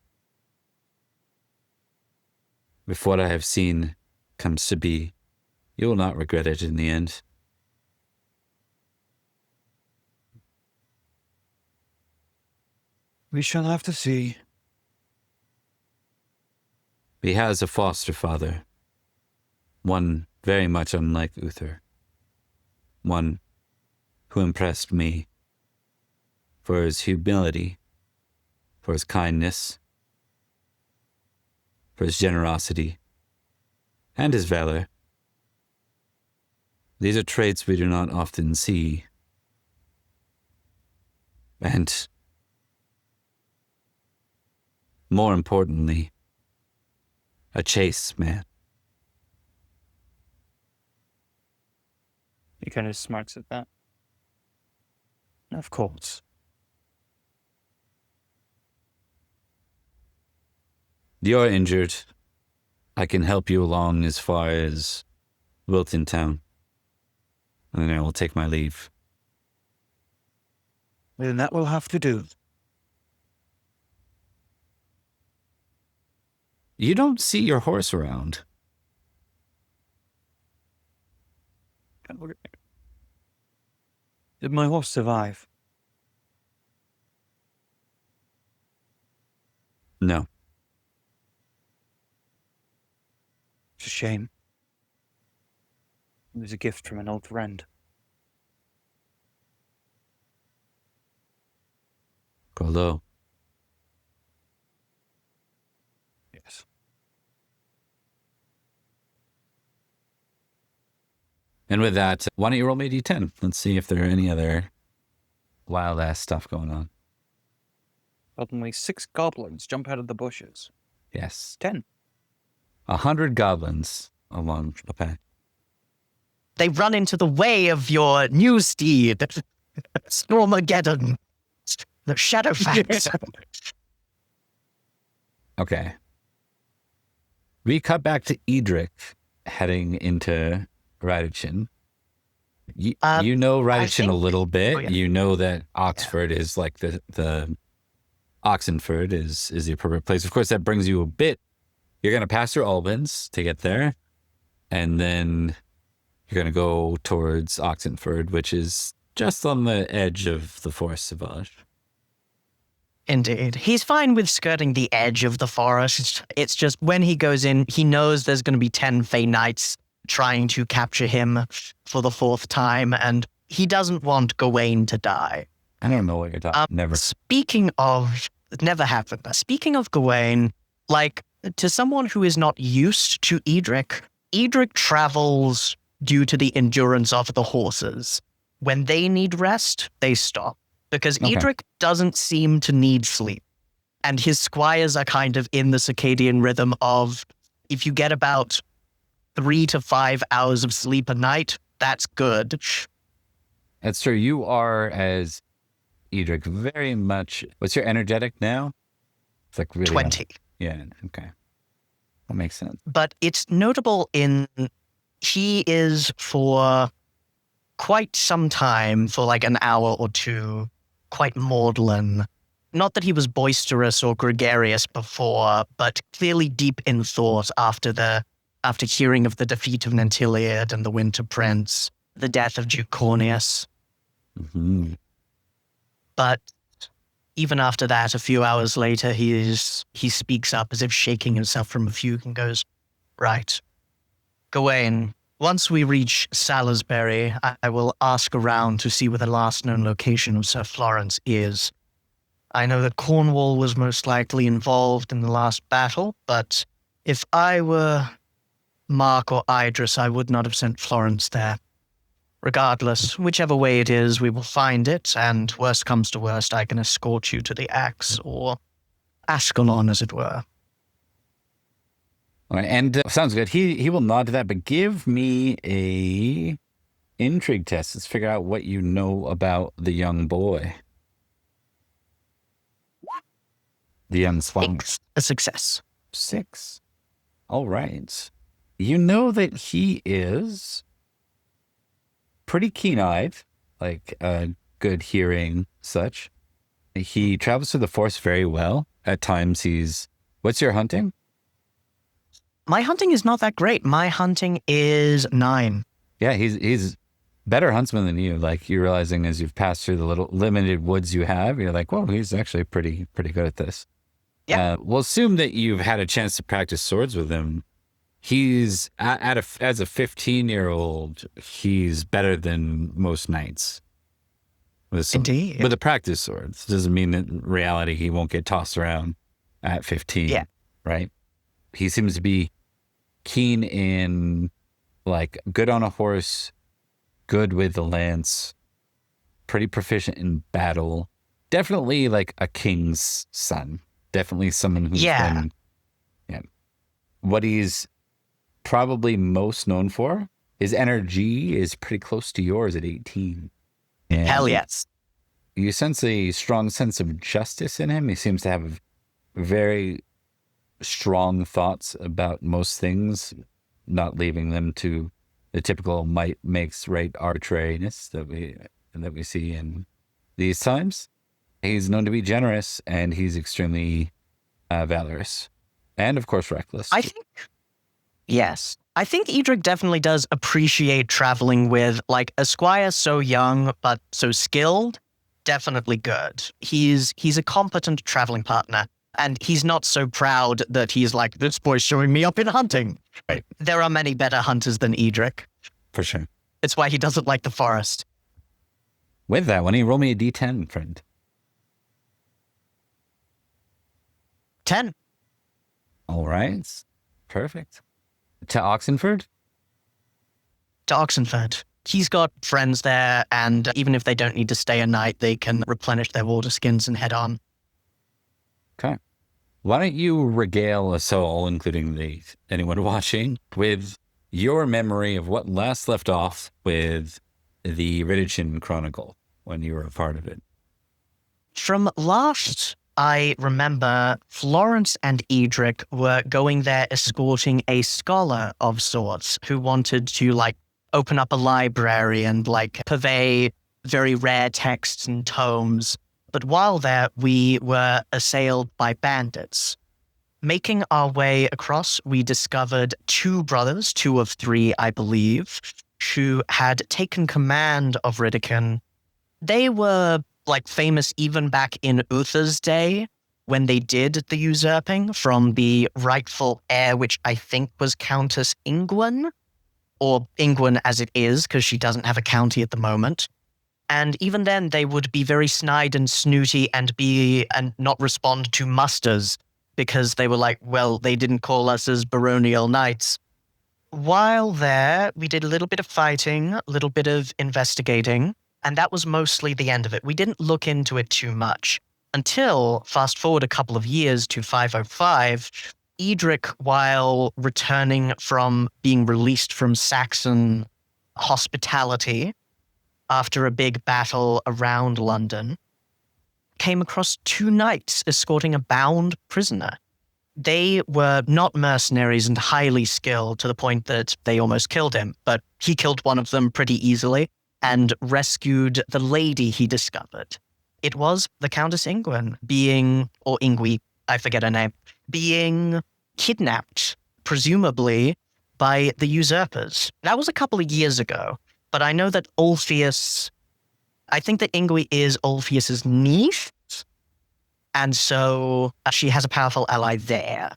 If what I have seen comes to be, you will not regret it in the end. We shall have to see. He has a foster father. One very much unlike Uther. One who impressed me for his humility, for his kindness, for his generosity, and his valor. These are traits we do not often see. And more importantly, a chaste man. He kind of smirks at that. Of course. You're injured. I can help you along as far as Wilton Town. And then I will take my leave. Then that will have to do. You don't see your horse around. Did my horse survive? No. It's a shame. It was a gift from an old friend. Go low. Yes. And with that, why don't you roll me a d10? Let's see if there are any other wild-ass stuff going on. Suddenly 6 goblins jump out of the bushes. Yes. 10. 100 goblins along the path. They run into the way of your new steed, Stormageddon, the Shadowfax. Okay. We cut back to Edrich heading into Radichin. You know Radichin a little bit. Oh, yeah. You know that Oxford is like the Oxenford is the appropriate place. Of course, that brings you a bit. You're going to pass through Albans to get there. And then you're going to go towards Oxenford, which is just on the edge of the Forest Sauvage. Indeed. He's fine with skirting the edge of the forest. It's just when he goes in, he knows there's going to be 10 Fey Knights trying to capture him for the 4th time, and he doesn't want Gawain to die. I don't know what you're talking. Never. Speaking of, it never happened. Speaking of Gawain, like, to someone who is not used to Edrich, Edrich travels due to the endurance of the horses. When they need rest, they stop. Because Okay. Edrich doesn't seem to need sleep. And his squires are kind of in the circadian rhythm of, if you get about 3 to 5 hours of sleep a night, that's good. That's true. You are, as Edrich, very much. What's your energetic now? It's like really 20. Yeah. Okay. That makes sense. But it's notable in he is for quite some time, for like an hour or two, quite maudlin. Not that he was boisterous or gregarious before, but clearly deep in thought after hearing of the defeat of Nanteleod and the Winter Prince, the death of Duke Corneus. Mm-hmm. But even after that, a few hours later, he speaks up as if shaking himself from a fugue and goes, "Right. Gawain, once we reach Salisbury, I will ask around to see where the last known location of Sir Florence is. I know that Cornwall was most likely involved in the last battle, but if I were Mark or Idris, I would not have sent Florence there. Regardless, whichever way it is, we will find it, and worst comes to worst, I can escort you to the Axe, or Ascalon, as it were. All right, and sounds good. He will nod to that, but give me a intrigue test. Let's figure out what you know about the young boy. The young swallow. A success. 6. All right. You know that he is pretty keen-eyed, like good hearing, such. He travels through the forest very well. At times he's... What's your hunting? My hunting is not that great. My hunting is 9. Yeah, he's better huntsman than you. Like, you're realizing as you've passed through the little limited woods you have, you're like, whoa, he's actually pretty good at this. Yeah. We'll assume that you've had a chance to practice swords with him. He's as a 15-year-old, he's better than most knights. Indeed. With a practice swords doesn't mean that in reality he won't get tossed around at 15. Yeah. Right. He seems to be keen in, like, good on a horse, good with the lance, pretty proficient in battle. Definitely like a king's son. Definitely someone who's been, what he's probably most known for, his energy is pretty close to yours at 18. And Hell yes. you sense a strong sense of justice in him. He seems to have very strong thoughts about most things, not leaving them to the typical might makes right arbitrariness that we see in these times. He's known to be generous, and he's extremely valorous, and of course reckless. I think Edrich definitely does appreciate traveling with, like, a squire so young but so skilled. Definitely good. He's a competent traveling partner, and he's not so proud that he's like, this boy's showing me up in hunting. Right. There are many better hunters than Edrich. For sure. It's why he doesn't like the forest. With that, why don't you roll me a d10, friend? 10. All right. Perfect. To Oxenford? To Oxenford. He's got friends there, and even if they don't need to stay a night, they can replenish their water skins and head on. Okay. Why don't you regale us all, including anyone watching, with your memory of what last left off with the Ridichin Chronicle when you were a part of it? From last, I remember Florence and Edrich were going there escorting a scholar of sorts who wanted to, like, open up a library and, like, purvey very rare texts and tomes. But while there, we were assailed by bandits. Making our way across, we discovered 2 brothers, 2 of 3, I believe, who had taken command of Ridichin. They were, like, famous even back in Uther's day when they did the usurping from the rightful heir, which I think was Countess Ingwen, or Ingwen as it is, because she doesn't have a county at the moment. And even then, they would be very snide and snooty and not respond to musters because they were like, well, they didn't call us as baronial knights. While there, we did a little bit of fighting, a little bit of investigating, and that was mostly the end of it. We didn't look into it too much until, fast forward a couple of years to 505, Edrich, while returning from being released from Saxon hospitality after a big battle around London, came across 2 knights escorting a bound prisoner. They were not mercenaries and highly skilled to the point that they almost killed him, but he killed one of them pretty easily and rescued the lady he discovered. It was the Countess Ingwen or Ingwe, I forget her name, being kidnapped, presumably by the usurpers. That was a couple of years ago, but I know that I think that Ingwe is Ulfius's niece, and so she has a powerful ally there.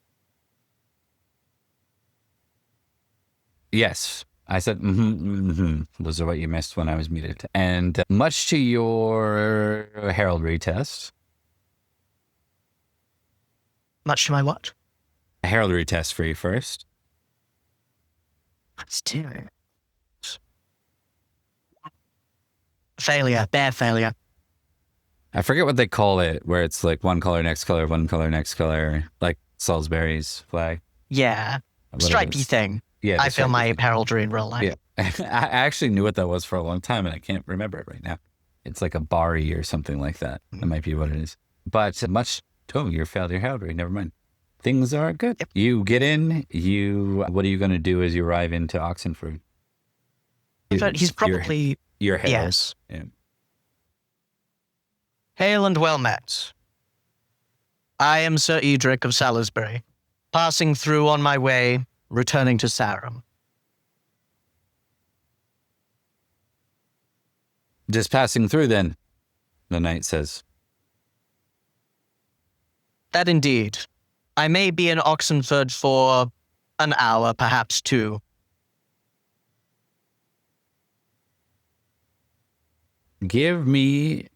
Yes. I said, Those are what you missed when I was muted. And much to your heraldry test. Much to my what? A heraldry test for you first. Let's do it. Failure. Bare failure. I forget what they call it, where it's like one color, next color, one color, next color, like Salisbury's flag. Yeah. Whatever Stripey it is. thing. Yeah, I feel my thing. heraldry in real life. Yeah, I actually knew what that was for a long time, and I can't remember it right now. It's like a Bari or something like that. That might be what it is. But you failed your heraldry. Never mind. Things are good. Yep. You get in. What are you going to do as you arrive into Oxenford? But he's probably... Your herald. Yes. Yeah. Hail and well met. I am Sir Edrich of Salisbury, passing through on my way, returning to Sarum. Just passing through, then, the knight says. That indeed. I may be in Oxenford for an hour, perhaps 2. Give me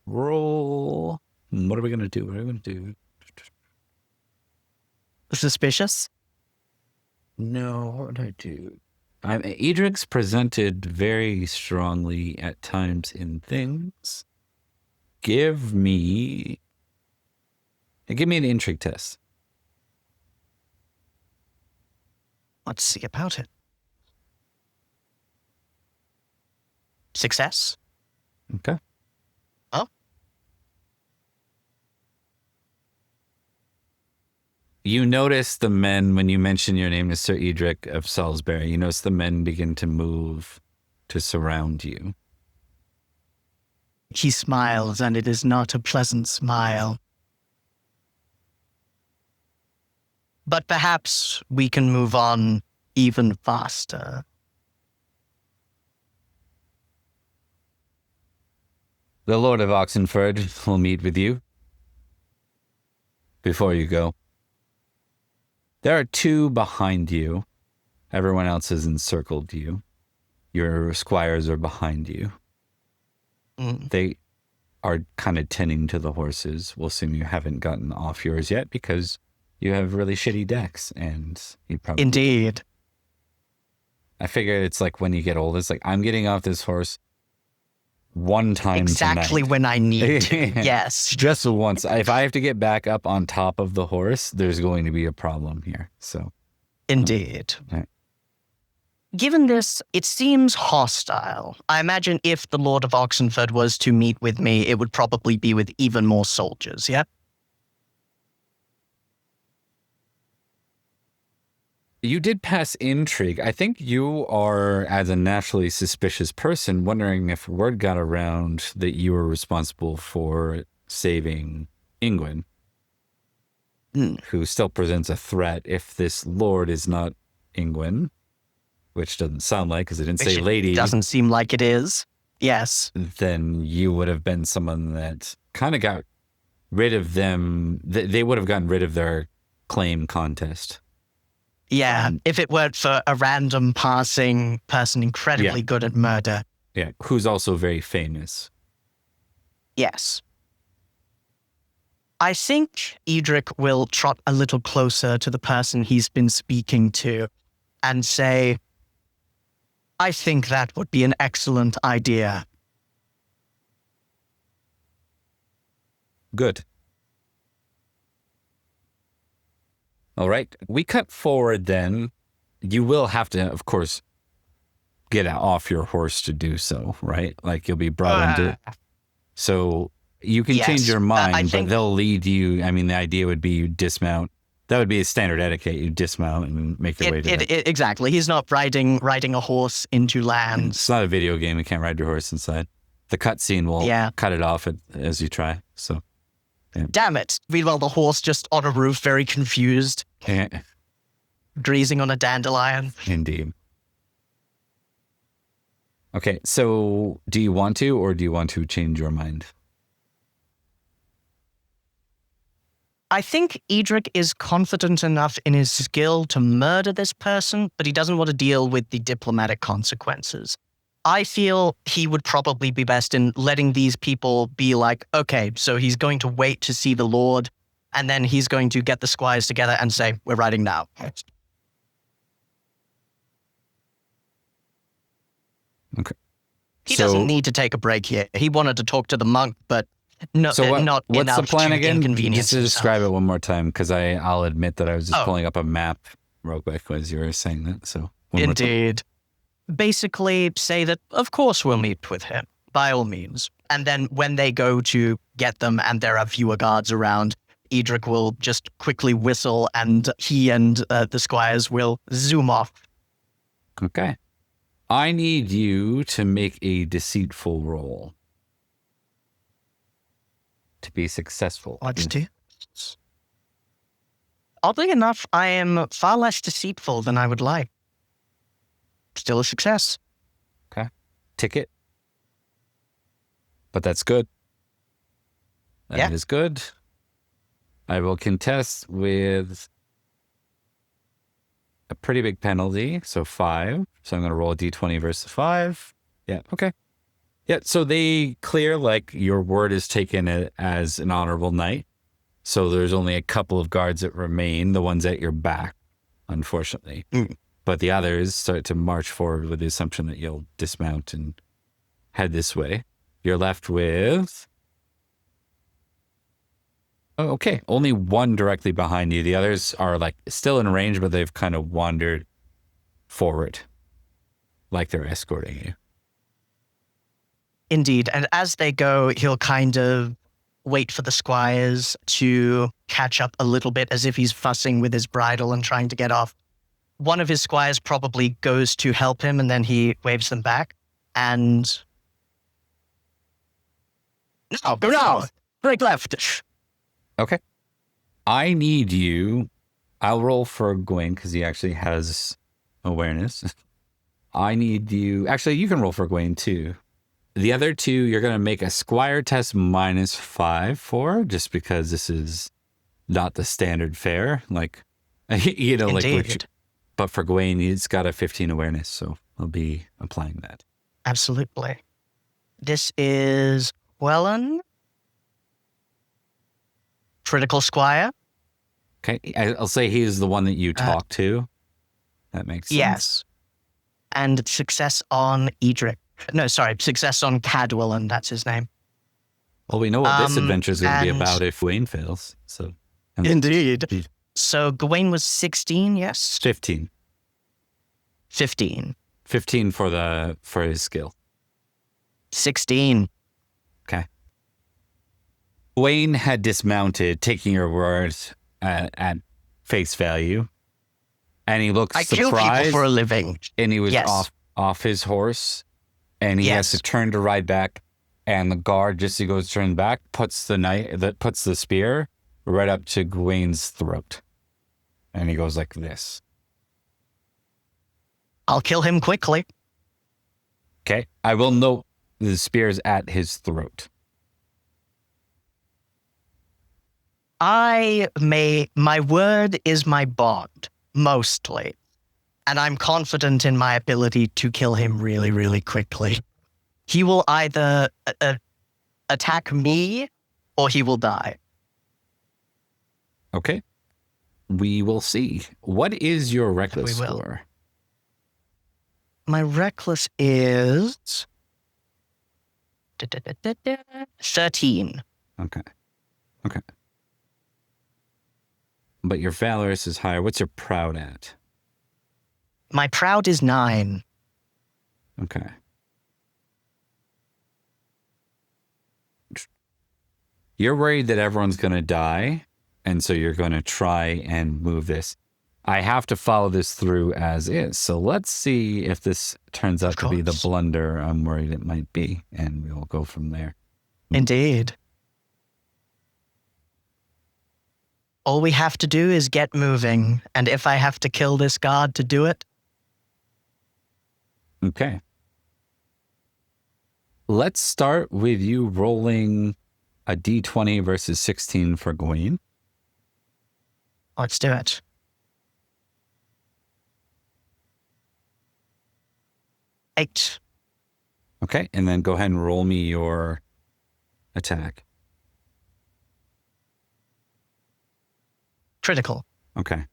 roll. What are we going to do? What are we going to do? Suspicious? No, what would I do? Edric's presented very strongly at times in things. Give me an intrigue test. Let's see about it. Success? Okay. Oh. You notice the men, when you mention your name is Sir Edrich of Salisbury, you notice the men begin to move to surround you. He smiles, and it is not a pleasant smile. But perhaps we can move on even faster. The Lord of Oxenford will meet with you before you go. There are 2 behind you. Everyone else has encircled you. Your squires are behind you. They are kind of tending to the horses. We'll assume you haven't gotten off yours yet because you have really shitty decks, and you probably... Indeed. I figure it's like when you get old, it's like, I'm getting off this horse one time exactly tonight. When I need to. Yes. Just once. If I have to get back up on top of the horse, there's going to be a problem here. So, Indeed. Right. Given this, it seems hostile. I imagine if the Lord of Oxenford was to meet with me, it would probably be with even more soldiers, yeah? You did pass intrigue. I think you are, as a naturally suspicious person, wondering if word got around that you were responsible for saving Ingwin, who still presents a threat if this lord is not Ingwin, which doesn't sound like, because it didn't say lady. Doesn't seem like it is. Yes. Then you would have been someone that kind of got rid of them. They would have gotten rid of their claim contest. Yeah, if it weren't for a random passing person incredibly good at murder. Yeah, who's also very famous. Yes. I think Edrich will trot a little closer to the person he's been speaking to and say, I think that would be an excellent idea. Good. All right. We cut forward then. You will have to, of course, get off your horse to do so, right? Like you'll be brought into... So you can change your mind, but they'll lead you. I mean, the idea would be you dismount. That would be a standard etiquette. You dismount and make your way to exactly. He's not riding a horse into lands. It's not a video game. You can't ride your horse inside. The cutscene will cut it off as you try. So, yeah. Damn it. Meanwhile, the horse just on a roof, very confused, grazing on a dandelion. Indeed. Okay, so do you want to, or do you want to change your mind? I think Edrich is confident enough in his skill to murder this person, but he doesn't want to deal with the diplomatic consequences. I feel he would probably be best in letting these people be like, okay, so he's going to wait to see the Lord, and then he's going to get the squires together and say, we're riding now. Okay. He So- doesn't need to take a break here. He wanted to talk to the monk, but not So not what's the enough plan to again? inconvenience Just to describe it himself. one more time, because I'll admit that I was just Oh. pulling up a map real quick as you were saying that. So one more time. Indeed. Basically, say that, of course, we'll meet with him, by all means. And then when they go to get them and there are fewer guards around, Edrich will just quickly whistle and he and the squires will zoom off. Okay. I need you to make a deceitful roll to be successful. Let's do. Oddly enough, I am far less deceitful than I would like. Still a success. Ticket. But that's good. That is good. I will contest with a pretty big penalty, so 5. So I'm going to roll a d20 versus 5. Yeah, okay. Yeah, so they clear, like, your word is taken as an honorable knight. So there's only a couple of guards that remain, the ones at your back, unfortunately. But the others start to march forward with the assumption that you'll dismount and head this way. You're left with... Oh, okay. Only one directly behind you. The others are like still in range, but they've kind of wandered forward, like they're escorting you. Indeed. And as they go, he'll kind of wait for the squires to catch up a little bit as if he's fussing with his bridle and trying to get off. One of his squires probably goes to help him and then he waves them back. And... No, go now! Break left! Okay. I need you. I'll roll for Gawain because he actually has awareness. I need you. Actually, you can roll for Gawain too. The other two, you're going to make a squire test -5 for, just because this is not the standard fare. Like, you know, Indeed. but for Gawain, he's got a 15 awareness, so I'll be applying that. Absolutely. This is Wellen. Critical squire. Okay. I'll say he's the one that you talk to. That makes sense. Yes. And success on Edrich. No, sorry, success on Cadwell, that's his name. Well, we know what this adventure is going to be and- about if Gawain fails. So Indeed. So Gawain was 16, yes? 15. 15. 15 for his skill. 16. Okay. Gawain had dismounted, taking your words at face value, and he looks I kill people surprised. for a living. And he was Yes. off his horse, and he has Yes. to turn to ride back. And the guard, just as he goes to turn back, puts the spear right up to Gawain's throat, and he goes like this. I'll kill him quickly. Okay, I will note the spear's at his throat. My word is my bond, mostly. And I'm confident in my ability to kill him really, really quickly. He will either attack me or he will die. Okay, we will see. What is your reckless We will. score? My reckless is 13. Okay. But your valorous is higher. What's your proud at? My proud is 9. Okay. You're worried that everyone's going to die, and so you're going to try and move this. I have to follow this through as is. So let's see if this turns out to be the course. blunder I'm worried it might be, and we'll go from there. Indeed. All we have to do is get moving, and if I have to kill this guard to do it, Okay. Let's start with you rolling a d20 versus 16 for Gawain. let's do it. Eight. Okay, and then go ahead and roll me your attack. Critical. Okay.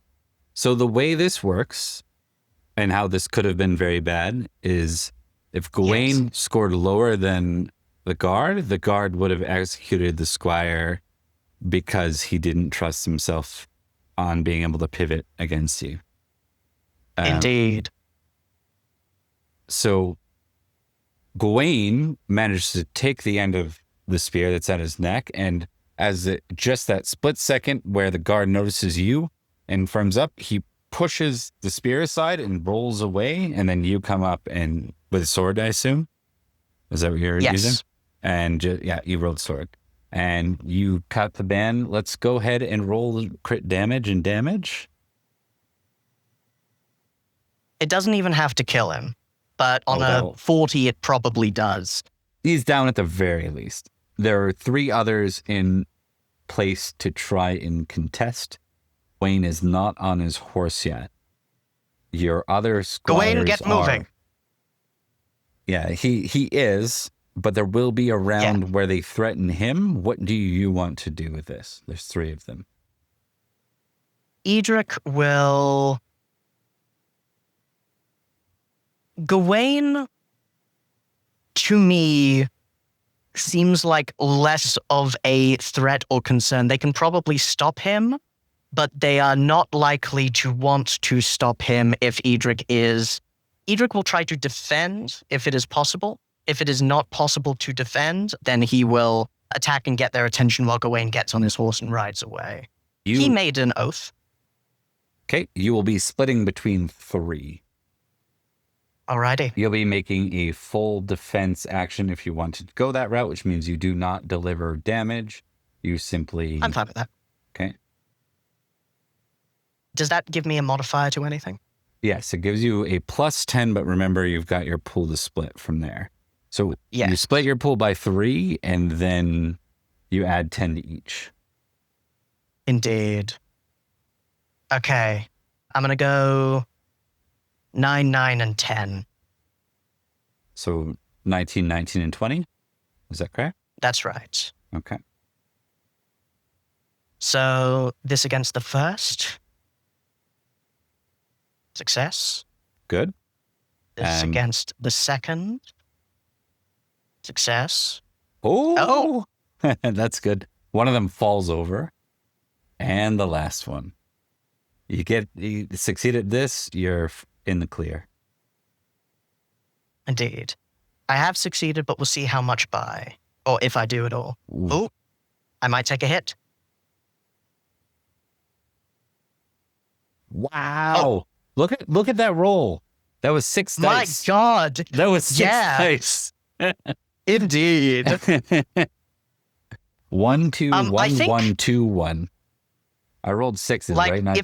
So the way this works and how this could have been very bad is If Gawain scored lower than the guard would have executed the squire because he didn't trust himself on being able to pivot against you. Indeed. So Gawain managed to take the end of the spear that's at his neck, and just that split second where the guard notices you and firms up, he pushes the spear aside and rolls away, and then you come up and with a sword, I assume? Is that what you're using? And you rolled sword. And you cut the band. Let's go ahead and roll crit damage and damage. It doesn't even have to kill him, but on a 40, it probably does. He's down at the very least. There are 3 others in place to try and contest. Gawain is not on his horse yet. Your other squires Gawain, get moving. Yeah, he is, but there will be a round where they threaten him. What do you want to do with this? There's 3 of them. Edrich will... Gawain, to me, seems like less of a threat or concern. They can probably stop him, but they are not likely to want to stop him if Edrich is... Edrich will try to defend if it is possible. If it is not possible to defend, then he will attack and get their attention while Gawain gets on his horse and rides away. He made an oath. Okay, you will be splitting between 3. Alrighty. You'll be making a full defense action if you want to go that route, which means you do not deliver damage. You simply... I'm fine with that. Okay. Does that give me a modifier to anything? Yes, it gives you a +10, but remember you've got your pool to split from there. So you split your pool by 3, and then you add 10 to each. Indeed. Okay. I'm going to go 9, 9, and 10. So 19, 19, and 20? Is that correct? That's right. Okay. So this against the first. Success. Good. This against the second. Success. Oh! That's good. One of them falls over. And the last one. You succeed at this, you're in the clear. Indeed. I have succeeded, but we'll see how much by. Or if I do at all. Oh, I might take a hit. Wow. Oh. Look at that roll. That was 6 dice. My God. That was 6 dice. Indeed. 1, 2, 1, 1, 2, 1. I rolled 6s, right? Not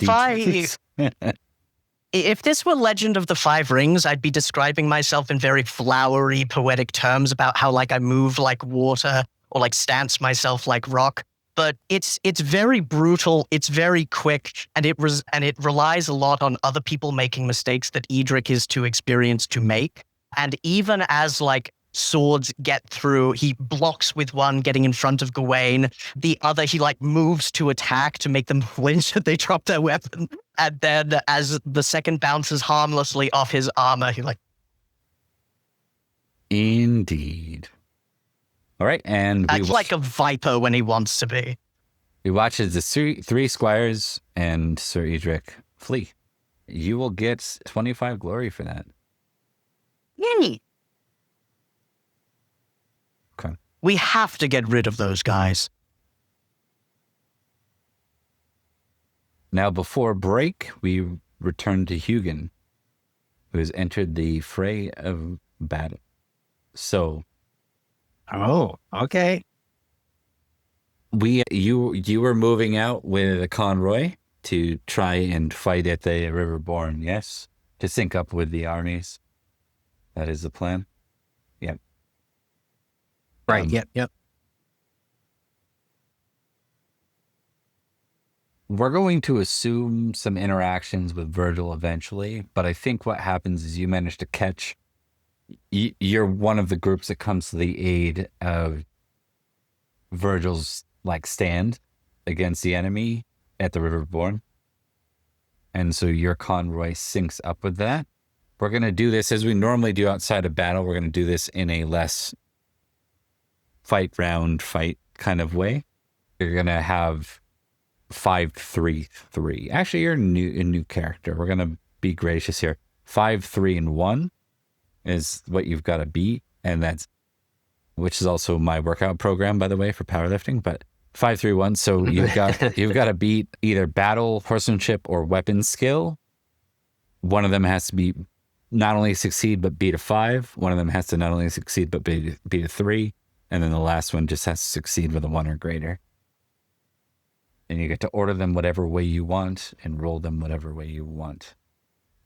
if this were Legend of the Five Rings, I'd be describing myself in very flowery, poetic terms about how I move like water or stance myself like rock. But it's very brutal. It's very quick, and it relies a lot on other people making mistakes that Edrich is too experienced to make. And even as swords get through, he blocks with one, getting in front of Gawain. The other, he moves to attack to make them flinch. They drop their weapon, and then as the second bounces harmlessly off his armor, he Indeed. All right, and it's like a viper when he wants to be. We watch as the 3 squires and Sir Edrich flee. You will get 25 glory for that. Yay! Okay. We have to get rid of those guys. Now, before break, we return to Hugin, who has entered the fray of battle. So... Oh, okay. You were moving out with a convoy to try and fight at the River Bourne, yes? To sync up with the armies. That is the plan? Yep. Right, yep. We're going to assume some interactions with Virgil eventually, but I think what happens is you manage to catch... You're one of the groups that comes to the aid of Virgil's stand against the enemy at the River Bourne. And so your convoy syncs up with that. we're going to do this as we normally do outside of battle. We're going to do this in a less fight kind of way. You're going to have 5-3-3. Actually, you're a new character. We're going to be gracious here. 5-3-1 is what you've got to beat, and which is also my workout program, by the way, for powerlifting. But 5-3-1. So you've got to beat either battle, horsemanship, or weapon skill. One of them has to be not only succeed but beat a 5. One of them has to not only succeed but beat a 3, and then the last one just has to succeed with a 1 or greater. And you get to order them whatever way you want and roll them whatever way you want.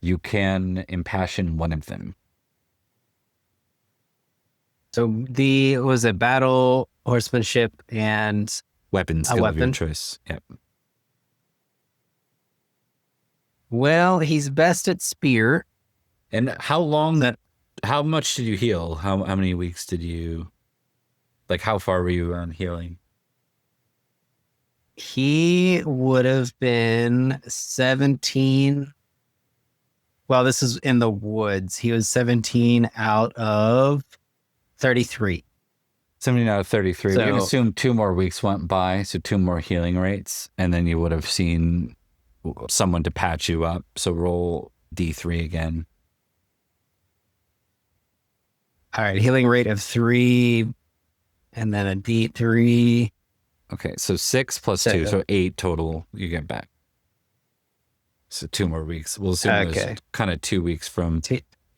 You can impassion one of them. So was it battle, horsemanship, and Weapon skill of your choice. Yep. Well, he's best at spear. And how much did you heal? How many weeks did you, like, how far were you on healing? He would have been 17. Well, this is in the woods. He was 17 out of 33. 17 out of 33. So, we can assume 2 more weeks went by, so 2 more healing rates, and then you would have seen someone to patch you up. So roll D3 again. All right, healing rate of 3, and then a D3. Okay, so 6 plus 2, so 8 total you get back. So 2 more weeks. We'll assume it was kind of 2 weeks from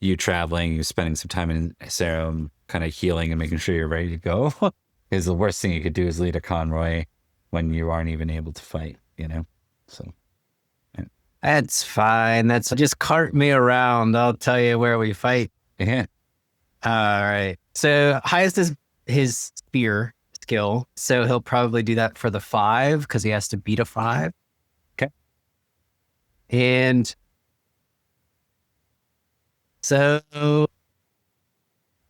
you traveling, you spending some time in Sarum, kind of healing and making sure you're ready to go. Because the worst thing you could do is lead a convoy when you aren't even able to fight, you know? So yeah. That's fine. Just cart me around. I'll tell you where we fight. Yeah. All right. So highest is his spear skill. So he'll probably do that for the 5 because he has to beat a 5. Okay. And so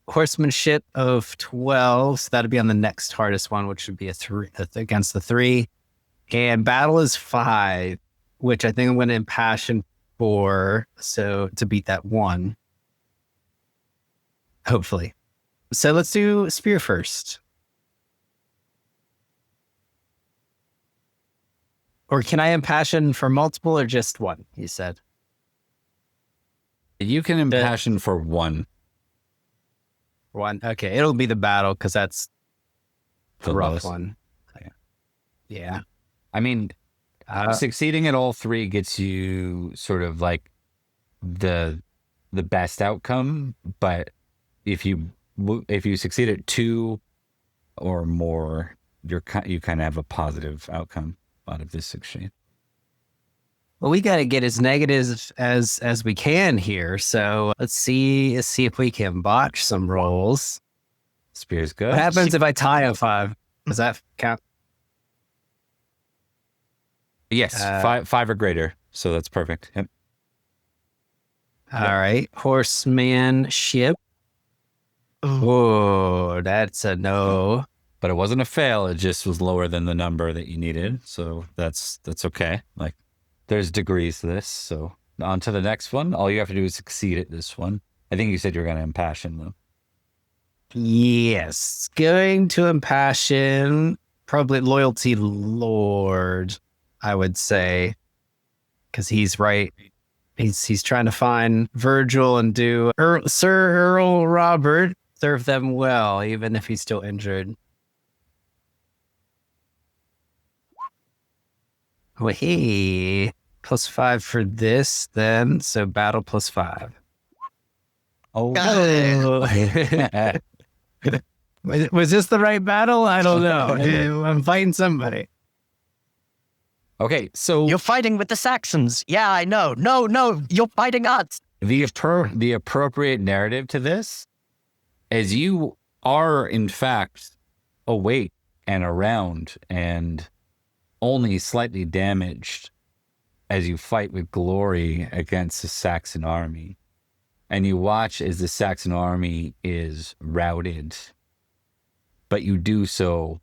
horsemanship of 12. So that'd be on the next hardest one, which would be a 3 against the 3. And battle is 5, which I think I'm going to impassion 4. So to beat that 1. Hopefully. So let's do spear first. Or can I impassion for multiple or just 1? You said. You can impassion for 1. 1. Okay, it'll be the battle because that's the rough lowest one. Yeah. I mean, succeeding at all 3 gets you sort of like the best outcome, but if you succeed at 2 or more, you kind of have a positive outcome out of this exchange. Well, we got to get as negative as we can here. So let's see if we can botch some rolls. Spear's good. What happens if I tie a 5? Does that count? Yes, 5 or greater. So that's perfect. Yep. All right. Horsemanship. Oh, that's a no. But it wasn't a fail. It just was lower than the number that you needed. So that's okay. Like, there's degrees to this. So on to the next one. All you have to do is succeed at this one. I think you said you were going to impassion though. Yes. Going to impassion, probably loyalty lord, I would say. Because he's right. He's trying to find Virgil and do Sir Earl Robert, serve them well, even if he's still injured. Well, hey, +5 for this then. So battle +5. Oh, Was this the right battle? I don't know. I'm fighting somebody. okay. So You're fighting with the Saxons. Yeah, I know. No, you're fighting us. the appropriate narrative to this is you are in fact awake and around and only slightly damaged as you fight with glory against the Saxon army. And you watch as the Saxon army is routed, but you do so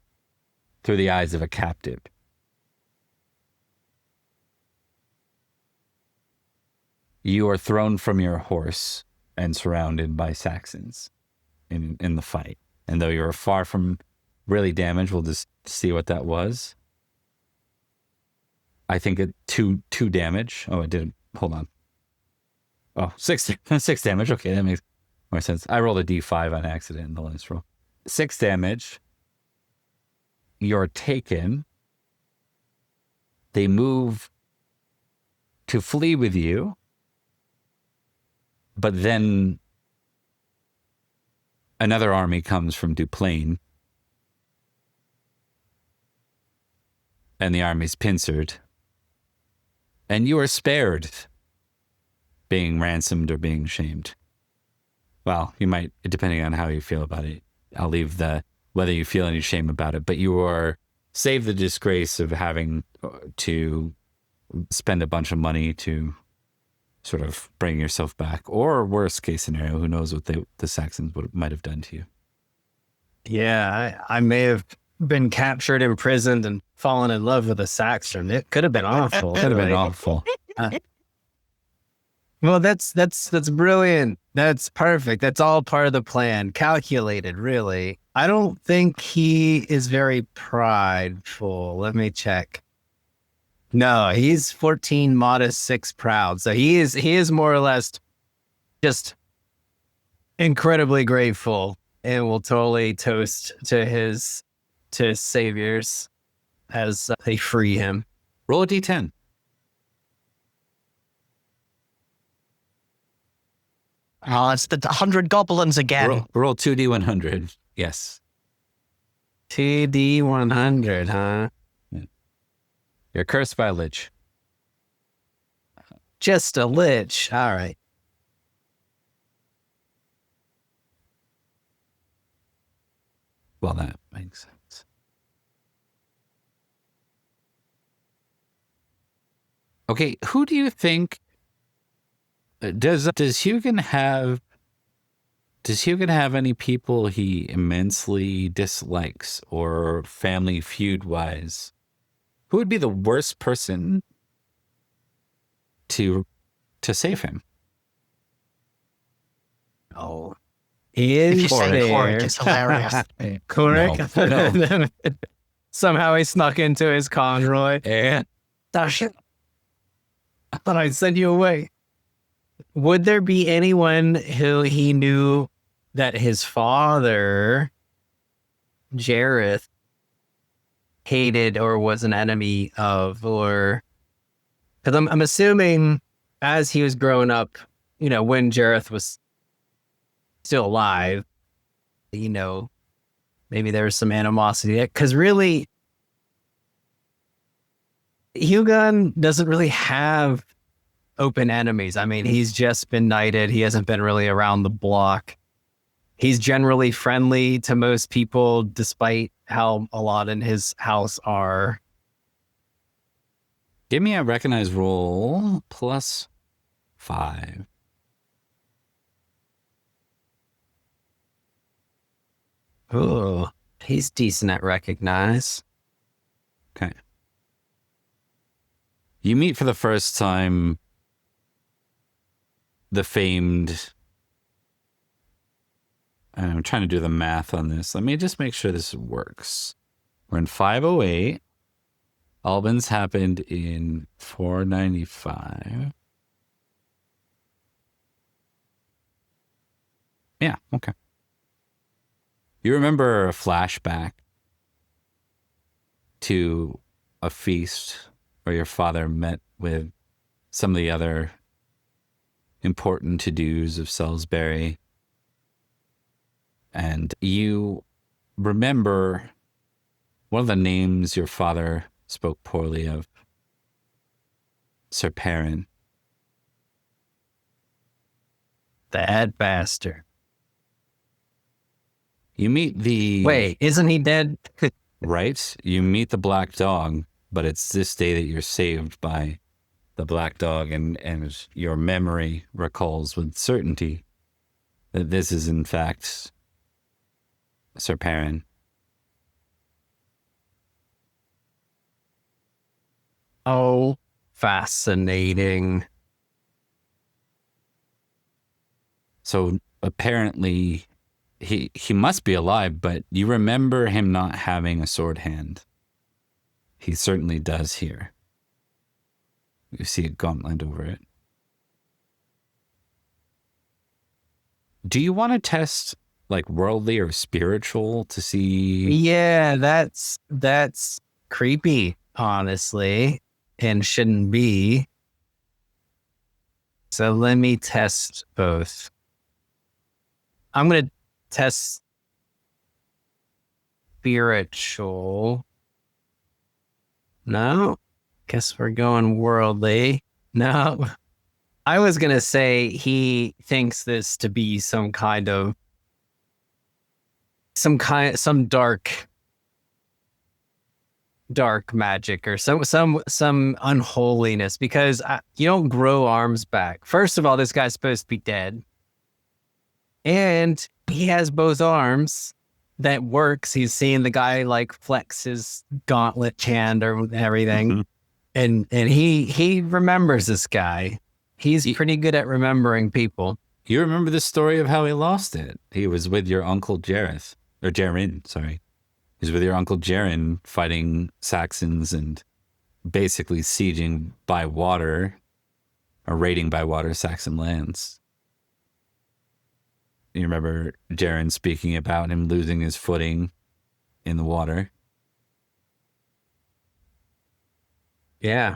through the eyes of a captive. You are thrown from your horse and surrounded by Saxons in the fight. And though you're far from really damaged, we'll just see what that was. I think it two damage. Oh, it did. Hold on. Oh, six damage. Okay, that makes more sense. I rolled a d5 on accident in the last roll. 6 damage. You're taken. They move to flee with you, but then another army comes from Duplain, and the army's pincered, and you are spared being ransomed or being shamed. Well, you might, depending on how you feel about it. I'll leave whether you feel any shame about it, but you are saved the disgrace of having to spend a bunch of money to sort of bring yourself back, or worst case scenario, who knows what the Saxons might have done to you. Yeah, I may have been captured, imprisoned, and fallen in love with a Saxon. It could have been awful. Could have been awful. Well, that's brilliant. That's perfect. That's all part of the plan. Calculated, really. I don't think he is very prideful. Let me check. No, he's 14 modest, 6 proud. So he is more or less just incredibly grateful and will totally toast to his saviors as they free him. Roll a d10. Oh, it's the 100 goblins again. Roll 2d100. Yes. 2d100, huh? You're cursed by a lich. Just a lich. All right. Well, that makes sense. Okay, who do you think does Hugin have any people he immensely dislikes or family feud wise? Who would be the worst person to save him? Oh, he is If you say there. Corric, it's hilarious. Corric? No. Somehow he snuck into his convoy. And But I sent you away. Would there be anyone who he knew that his father, Jareth, hated or was an enemy of? Or because I'm assuming as he was growing up, when Jareth was still alive, maybe there was some animosity. Because really, Hugin doesn't really have open enemies. I mean, he's just been knighted. He hasn't been really around the block. He's generally friendly to most people, despite how a lot in his house are. give me a recognized roll plus 5. Oh, he's decent at recognize. Okay. You meet for the first time the famed. I'm trying to do the math on this. Let me just make sure this works. We're in 508. Albans happened in 495. Yeah, okay. You remember a flashback to a feast where your father met with some of the other important to-dos of Salisbury. And you remember one of the names your father spoke poorly of, Sir Perin. That bastard. You meet the... Wait, isn't he dead? Right? You meet the black dog, but it's this day that you're saved by the black dog, and your memory recalls with certainty that this is in fact Sir Perin. Oh, fascinating. So apparently he must be alive, but you remember him not having a sword hand. He certainly does here. You see a gauntlet over it. Do you want to test like worldly or spiritual to see? Yeah, that's creepy, honestly, and shouldn't be. So let me test both. I'm going to test spiritual. No, guess we're going worldly. No, I was going to say he thinks this to be some dark magic or some unholiness, because you don't grow arms back. First of all, this guy's supposed to be dead. And he has both arms. That works. He's seeing the guy like flex his gauntlet hand or everything. And he remembers this guy. He's pretty good at remembering people. You remember the story of how he lost it? He was with your uncle Jarin, sorry. He was with your uncle Jarin fighting Saxons and basically sieging by water or raiding by water Saxon lands. You remember Jarin speaking about him losing his footing in the water? Yeah.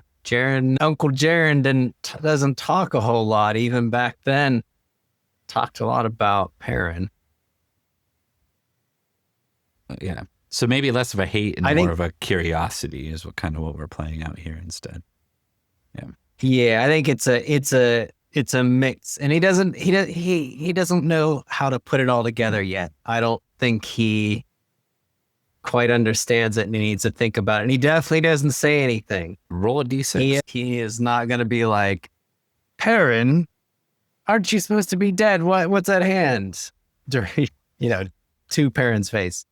Uncle Jarin doesn't talk a whole lot even back then. Talked a lot about Perin. Yeah. So maybe less of a hate and more of a curiosity is what we're playing out here instead. Yeah. Yeah, I think it's a mix, and he doesn't know how to put it all together yet. I don't think he quite understands it, and he needs to think about it. And he definitely doesn't say anything. Roll a d6. He is not going to be like, Perin, aren't you supposed to be dead? What's that hand? To Perin's face.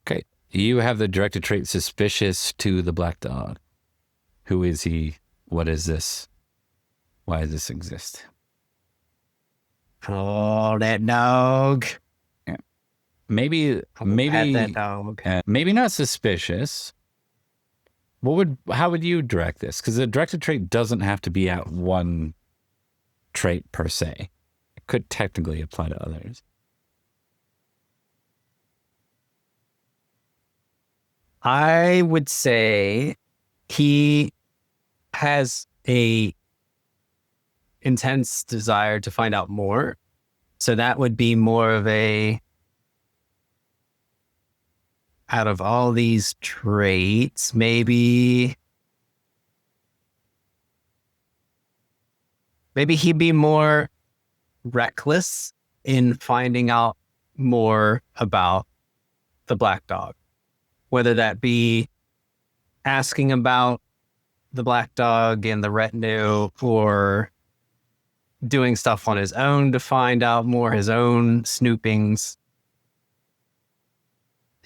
Okay. You have the directed trait suspicious to the black dog. Who is he? What is this? Why does this exist? Oh, that dog. Yeah. Maybe that dog. Maybe not suspicious. How would you direct this? Because the directed trait doesn't have to be at one trait per se. It could technically apply to others. I would say he has a intense desire to find out more. So that would be more of out of all these traits, maybe he'd be more reckless in finding out more about the black dog. Whether that be asking about the black dog and the retinue, or doing stuff on his own to find out more, his own snoopings,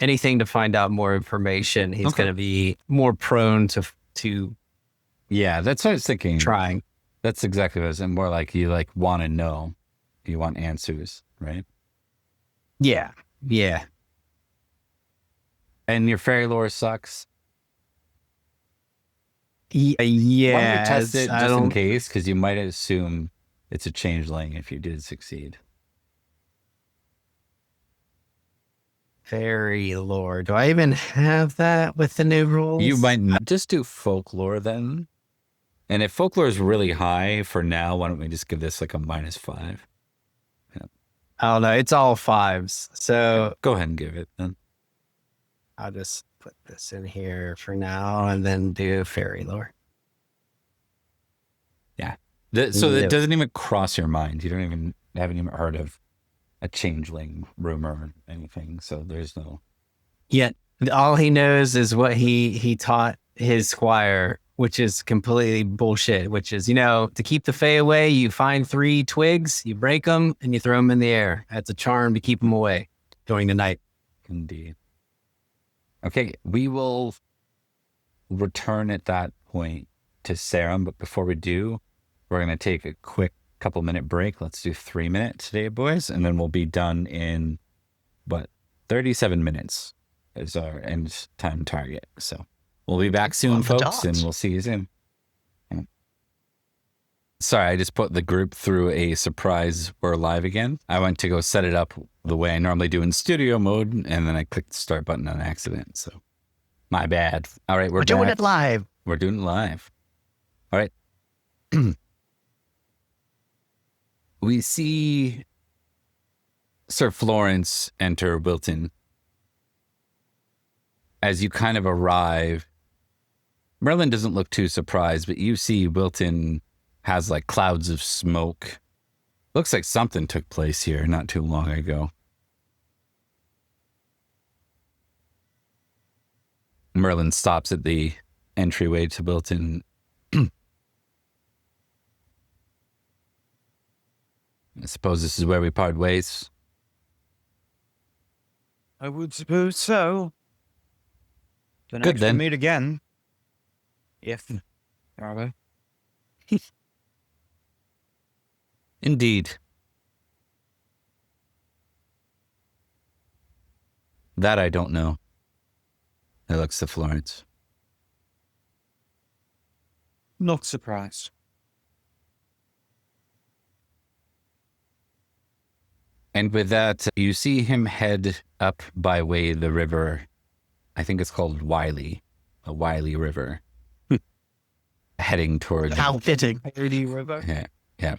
anything to find out more information. He's going to be more prone to. Yeah, that's what I was thinking. Trying. That's exactly what I was saying. More like you want to know, you want answers, right? Yeah. Yeah. And your fairy lore sucks. Yeah. Why don't you test it just in case? Because you might assume it's a changeling if you did succeed. Fairy lore. Do I even have that with the new rules? You might not. Just do folklore then. And if folklore is really high for now, why don't we just give this like a -5? Yeah. I don't know. It's all 5s. So go ahead and give it then. I'll just put this in here for now and then do fairy lore. Yeah. So it doesn't even cross your mind. You haven't even heard of a changeling rumor or anything. So there's no. Yet all he knows is what he taught his squire, which is completely bullshit, which is, to keep the fae away, you find 3 twigs, you break them, and you throw them in the air. That's a charm to keep them away during the night. Indeed. Okay, we will return at that point to Sarum, but before we do, we're going to take a quick couple minute break. Let's do 3 minutes today, boys, and then we'll be done in 37 minutes is our end time target. So we'll be back soon, On the folks, dot. and we'll see you soon. Sorry, I just put the group through a surprise. We're live again. I went to go set it up the way I normally do in studio mode, and then I clicked the start button on accident. So my bad. All right, we're doing back. it live. We're doing it live. All right. We see Sir Florence enter Wilton. As you kind of arrive, Merlin doesn't look too surprised, but you see Wilton has like clouds of smoke. Looks like something took place here not too long ago. Merlin stops at the entryway to Wilton. I suppose this is where we part ways. I would suppose so. The Good next then. we meet again. If there are. Indeed. That I don't know. It looks to Florence. Not surprised. And with that, you see him head up by way of the river. I think it's called Wiley, a Wiley River. Heading towards... How fitting. River. Yeah.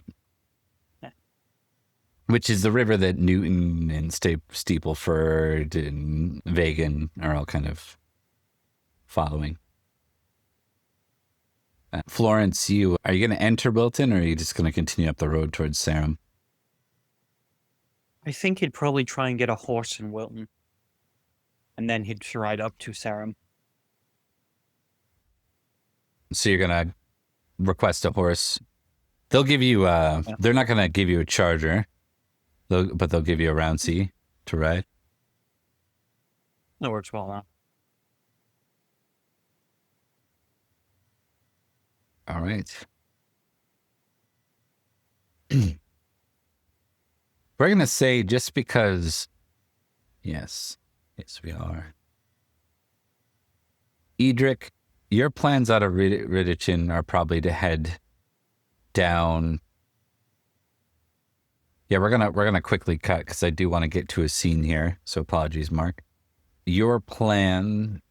Which is the river that Newton and Steepleford and Vagan are all kind of following. Florence, are you going to enter Wilton, or are you just going to continue up the road towards Sarum? I think he'd probably try and get a horse in Wilton. And then he'd ride up to Sarum. So you're going to request a horse. They'll give you, they're not going to give you a charger, but they'll give you a roundsea to ride. That works well now. All right. We're going to say just because, yes, we are. Edrich, your plans out of Ridichin are probably to head down. Yeah, we're gonna quickly cut because I do want to get to a scene here. So apologies, Mark. Your plan,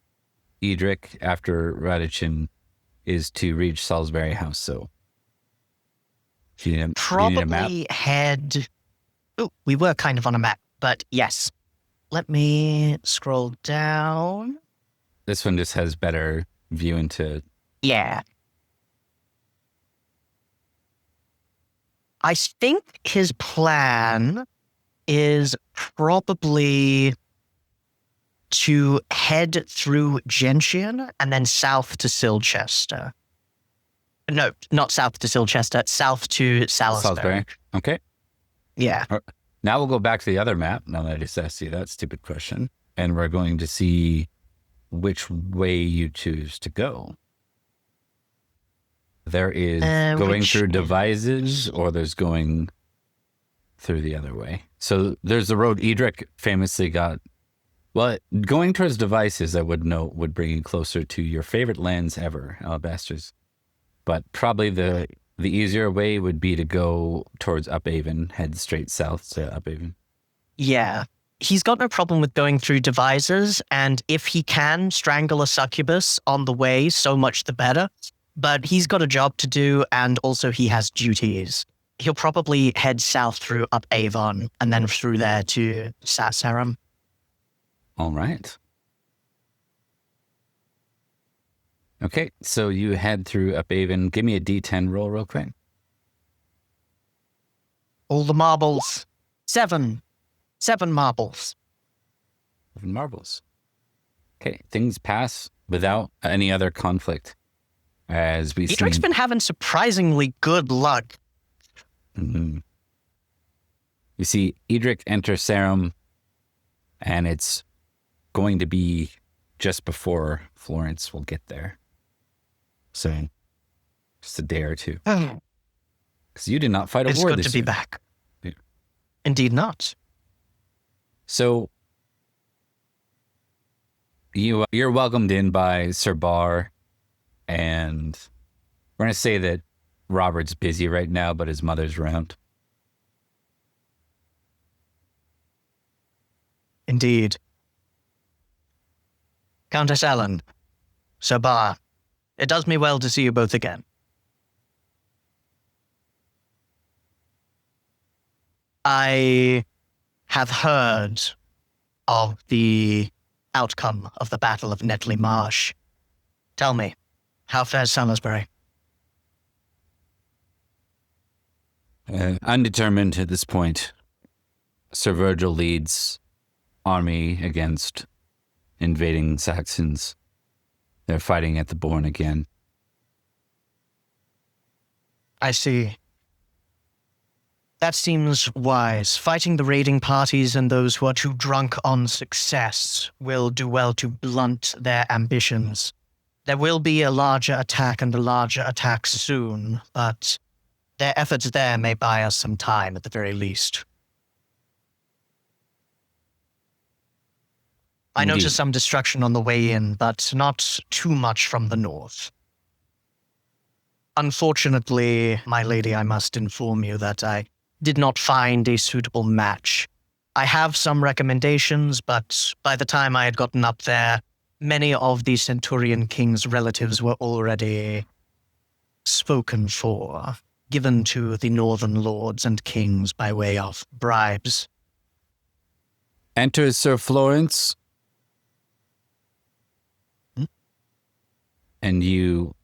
Edrich, after Radichin, is to reach Salisbury House. So you need a map? Probably head... Oh, we were kind of on a map, but yes. Let me scroll down. This one just has better view into... Yeah. I think his plan is probably to head through Gentian and then south to Silchester. No, not south to Silchester, south to Salisbury. Okay. Yeah. Now we'll go back to the other map, now that I just asked you that stupid question. And we're going to see which way you choose to go. There is going through devices, or there's going through the other way. So there's the road Edrich famously got. Well, going towards devices, I would note, would bring you closer to your favorite lands ever, Alabasters. But probably the easier way would be to go towards Uphaven, head straight south to Uphaven. Yeah. He's got no problem with going through devices, and if he can strangle a succubus on the way, so much the better. But he's got a job to do, and also he has duties. He'll probably head south through Uphaven, and then through there to Sarum. All right. Okay, so you head through Uphaven. Give me a D10 roll real quick. All the marbles. 7 marbles. 7 marbles. Okay, things pass without any other conflict. As we see... Edric's been having surprisingly good luck. Mm-hmm. You see Edrich enter Sarum, and it's going to be just before Florence will get there. So, just a day or two. Because Because you did not fight a It's war good this to be year. back. Yeah. Indeed not. So you're welcomed in by Sir Bar, and we're gonna say that Robert's busy right now, but his mother's around. Indeed. Countess Ellen, Sir Bar, it does me well to see you both again. I have heard of the outcome of the Battle of Netley Marsh. Tell me, how fares Salisbury? Undetermined at this point. Sir Virgil leads army against invading Saxons. They're fighting at the Bourne again. I see. That seems wise. Fighting the raiding parties and those who are too drunk on success will do well to blunt their ambitions. There will be a larger attack and a larger attack soon, but their efforts there may buy us some time at the very least. I Indeed. noticed some destruction on the way in, but not too much from the north. Unfortunately, my lady, I must inform you that I did not find a suitable match. I have some recommendations, but by the time I had gotten up there, many of the Centurion King's relatives were already spoken for, given to the northern lords and kings by way of bribes. Enters Sir Florence. And you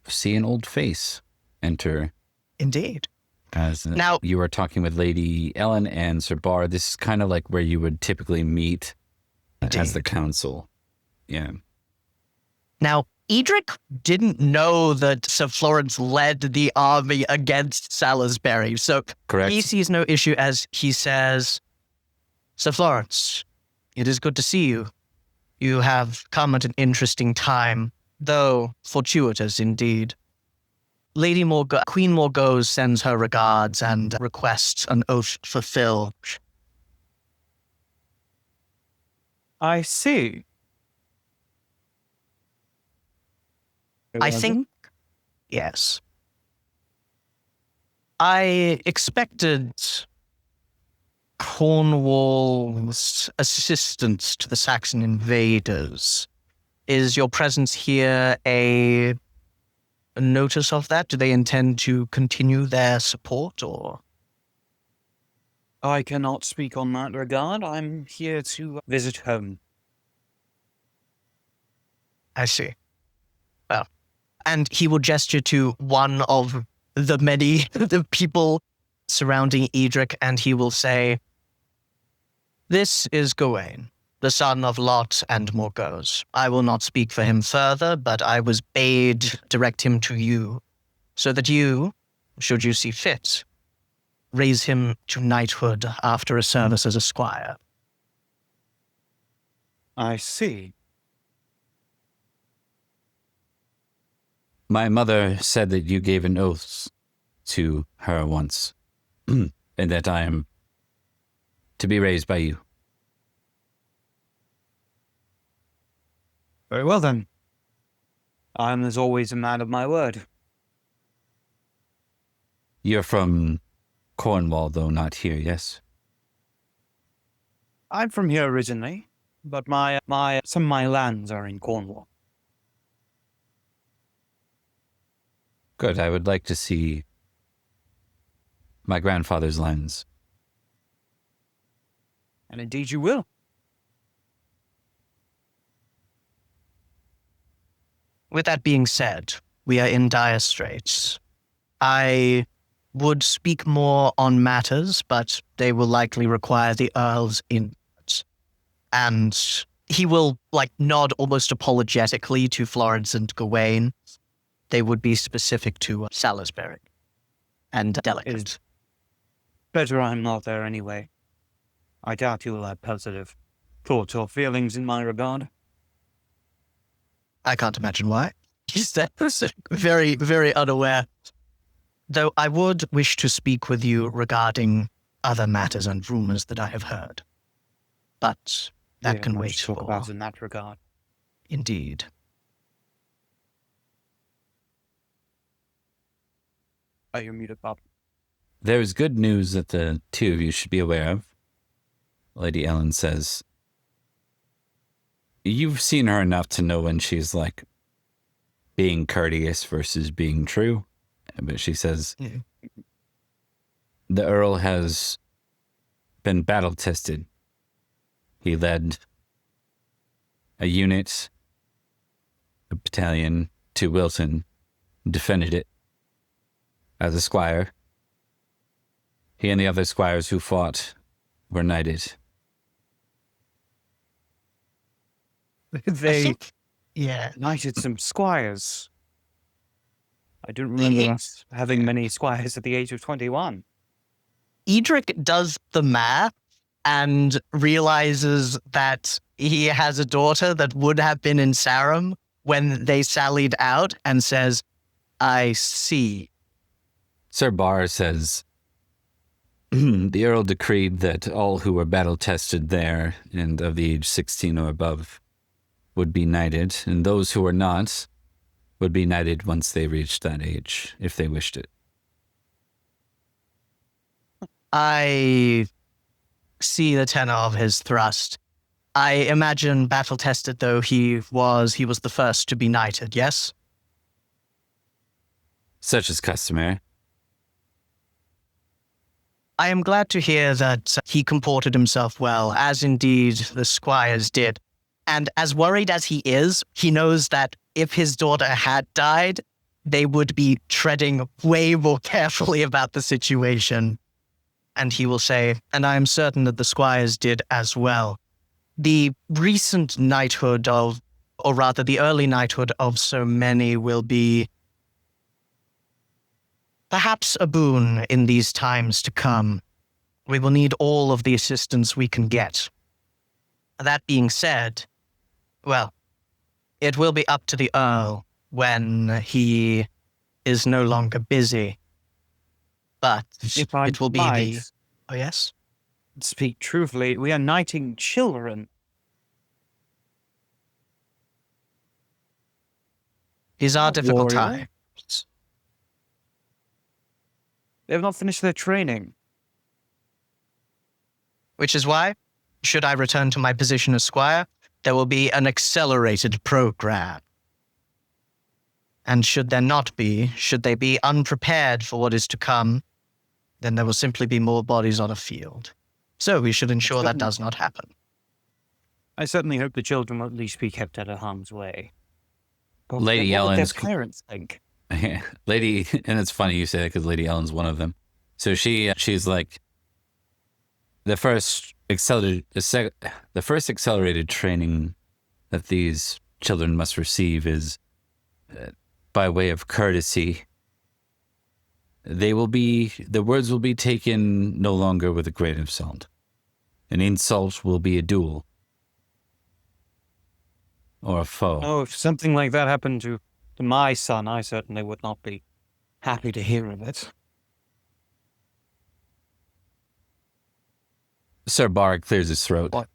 see an old face enter. Indeed. As Now- you are talking with Lady Ellen and Sir Bar. This is kind of like where you would typically meet as the Indeed. council. Yeah. Now, Edrich didn't know that Sir Florence led the army against Salisbury, so Correct. he sees no issue as he says, Sir Florence, it is good to see you. You have come at an interesting time, though fortuitous indeed. Queen Morgause sends her regards and requests an oath fulfilled. I see. I think, yes. I expected Cornwall's assistance to the Saxon invaders. Is your presence here a notice of that? Do they intend to continue their support, or? I cannot speak on that regard. I'm here to visit home. I see. Well, and he will gesture to one of the many the people surrounding Edrich, and he will say, "This is Gawain, the son of Lot and Morgause. I will not speak for him further, but I was bade direct him to you, so that you, should you see fit, raise him to knighthood after a service as a squire." I see. My mother said that you gave an oath to her once, and that I am to be raised by you. Very well then. I am as always a man of my word. You're from Cornwall, though not here, yes? I'm from here originally, but some of my lands are in Cornwall. Good, I would like to see my grandfather's lands. And indeed you will. With that being said, we are in dire straits. I would speak more on matters, but they will likely require the Earl's input. And he will, nod almost apologetically to Florence and Gawain. They would be specific to Salisbury and delicate. Better I'm not there anyway. I doubt you will have positive thoughts or feelings in my regard. I can't imagine why. He said, very, very unaware Though I would wish to speak with you regarding other matters and rumors that I have heard. But that can wait to talk for... about in that regard. Indeed. Are you muted, Bob? There's good news that the two of you should be aware of. Lady Ellen says, you've seen her enough to know when she's like being courteous versus being true. But she says, the Earl has been battle tested. He led a unit, a battalion to Wilton, defended it as a squire. He and the other squires who fought were knighted. They Yeah. knighted some squires. I don't remember us having many squires at the age of 21. Edrich does the math and realizes that he has a daughter that would have been in Sarum when they sallied out and says, I see. Sir Barr says, the Earl decreed that all who were battle-tested there and of the age 16 or above would be knighted, and those who were not would be knighted once they reached that age, if they wished it. I see the tenor of his thrust. I imagine battle-tested though he was the first to be knighted, yes? Such is customary. I am glad to hear that he comported himself well, as indeed the squires did. And as worried as he is, he knows that if his daughter had died, they would be treading way more carefully about the situation. And he will say, and I am certain that the squires did as well. The recent knighthood of, or rather the early knighthood of so many will be perhaps a boon in these times to come. We will need all of the assistance we can get. That being said, well, it will be up to the Earl when he is no longer busy. But If I it will be might the... Oh, yes? speak truthfully, we are knighting children. These are difficult Warrior? times. They have not finished their training. Which is why, should I return to my position as squire, there will be an accelerated program. And should there not be, should they be unprepared for what is to come, then there will simply be more bodies on a field. So we should ensure that does not happen. I certainly hope the children will at least be kept out of harm's way. But Lady what would Ellen's... their parents think? Lady, and it's funny you say that because Lady Ellen's one of them. So she's like, the first accelerated training that these children must receive is by way of courtesy. The words will be taken no longer with a grain of salt. An insult will be a duel. Or a foe. Oh, if something like that happened to my son, I certainly would not be happy to hear of it. Sir Barr clears his throat. What?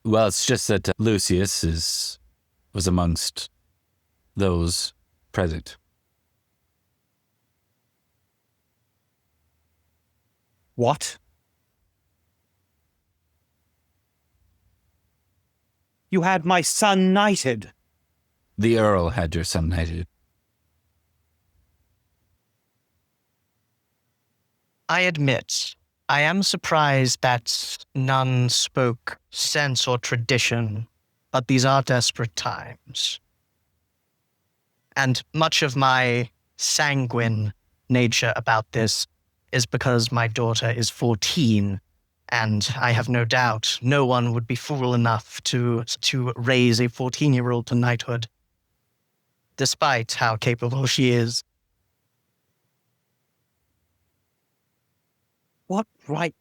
Well, it's just that Lucius was amongst those present. What? You had my son knighted. The Earl had your son knighted. I admit, I am surprised that none spoke sense or tradition, but these are desperate times. And much of my sanguine nature about this is because my daughter is 14, and I have no doubt no one would be fool enough to raise a 14-year-old to knighthood, despite how capable she is. What right?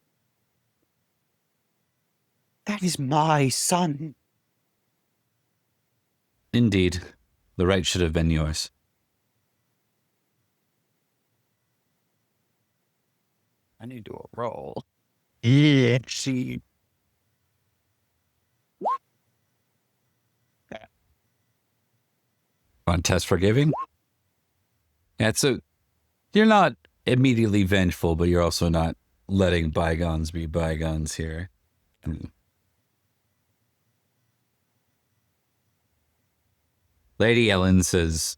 That is my son. Indeed. The right should have been yours. I need to do a roll. Yeah. See. On test forgiving? Yeah, so you're not immediately vengeful, but you're also not letting bygones be bygones here. Lady Ellen says,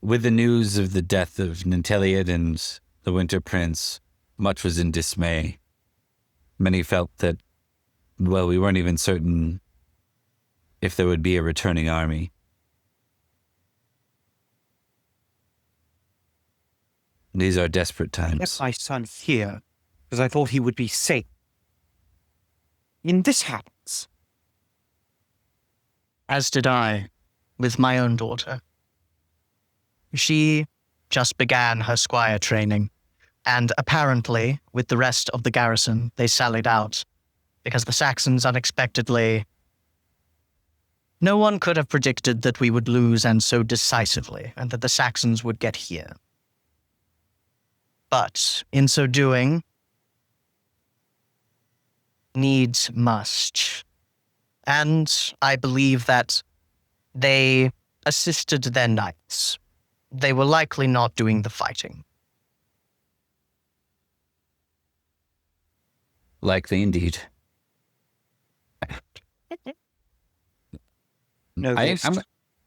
with the news of the death of Nanteleod and the Winter Prince, much was in dismay. Many felt that, well, we weren't even certain if there would be a returning army. These are desperate I times. left my son here because I thought he would be safe. And this happens. As did I, with my own daughter. She just began her squire training, and apparently, with the rest of the garrison, they sallied out, because the Saxons unexpectedly... No one could have predicted that we would lose, and so decisively, and that the Saxons would get here. But, in so doing, needs must. And I believe that they assisted their knights. They were likely not doing the fighting. Likely indeed. No, I'm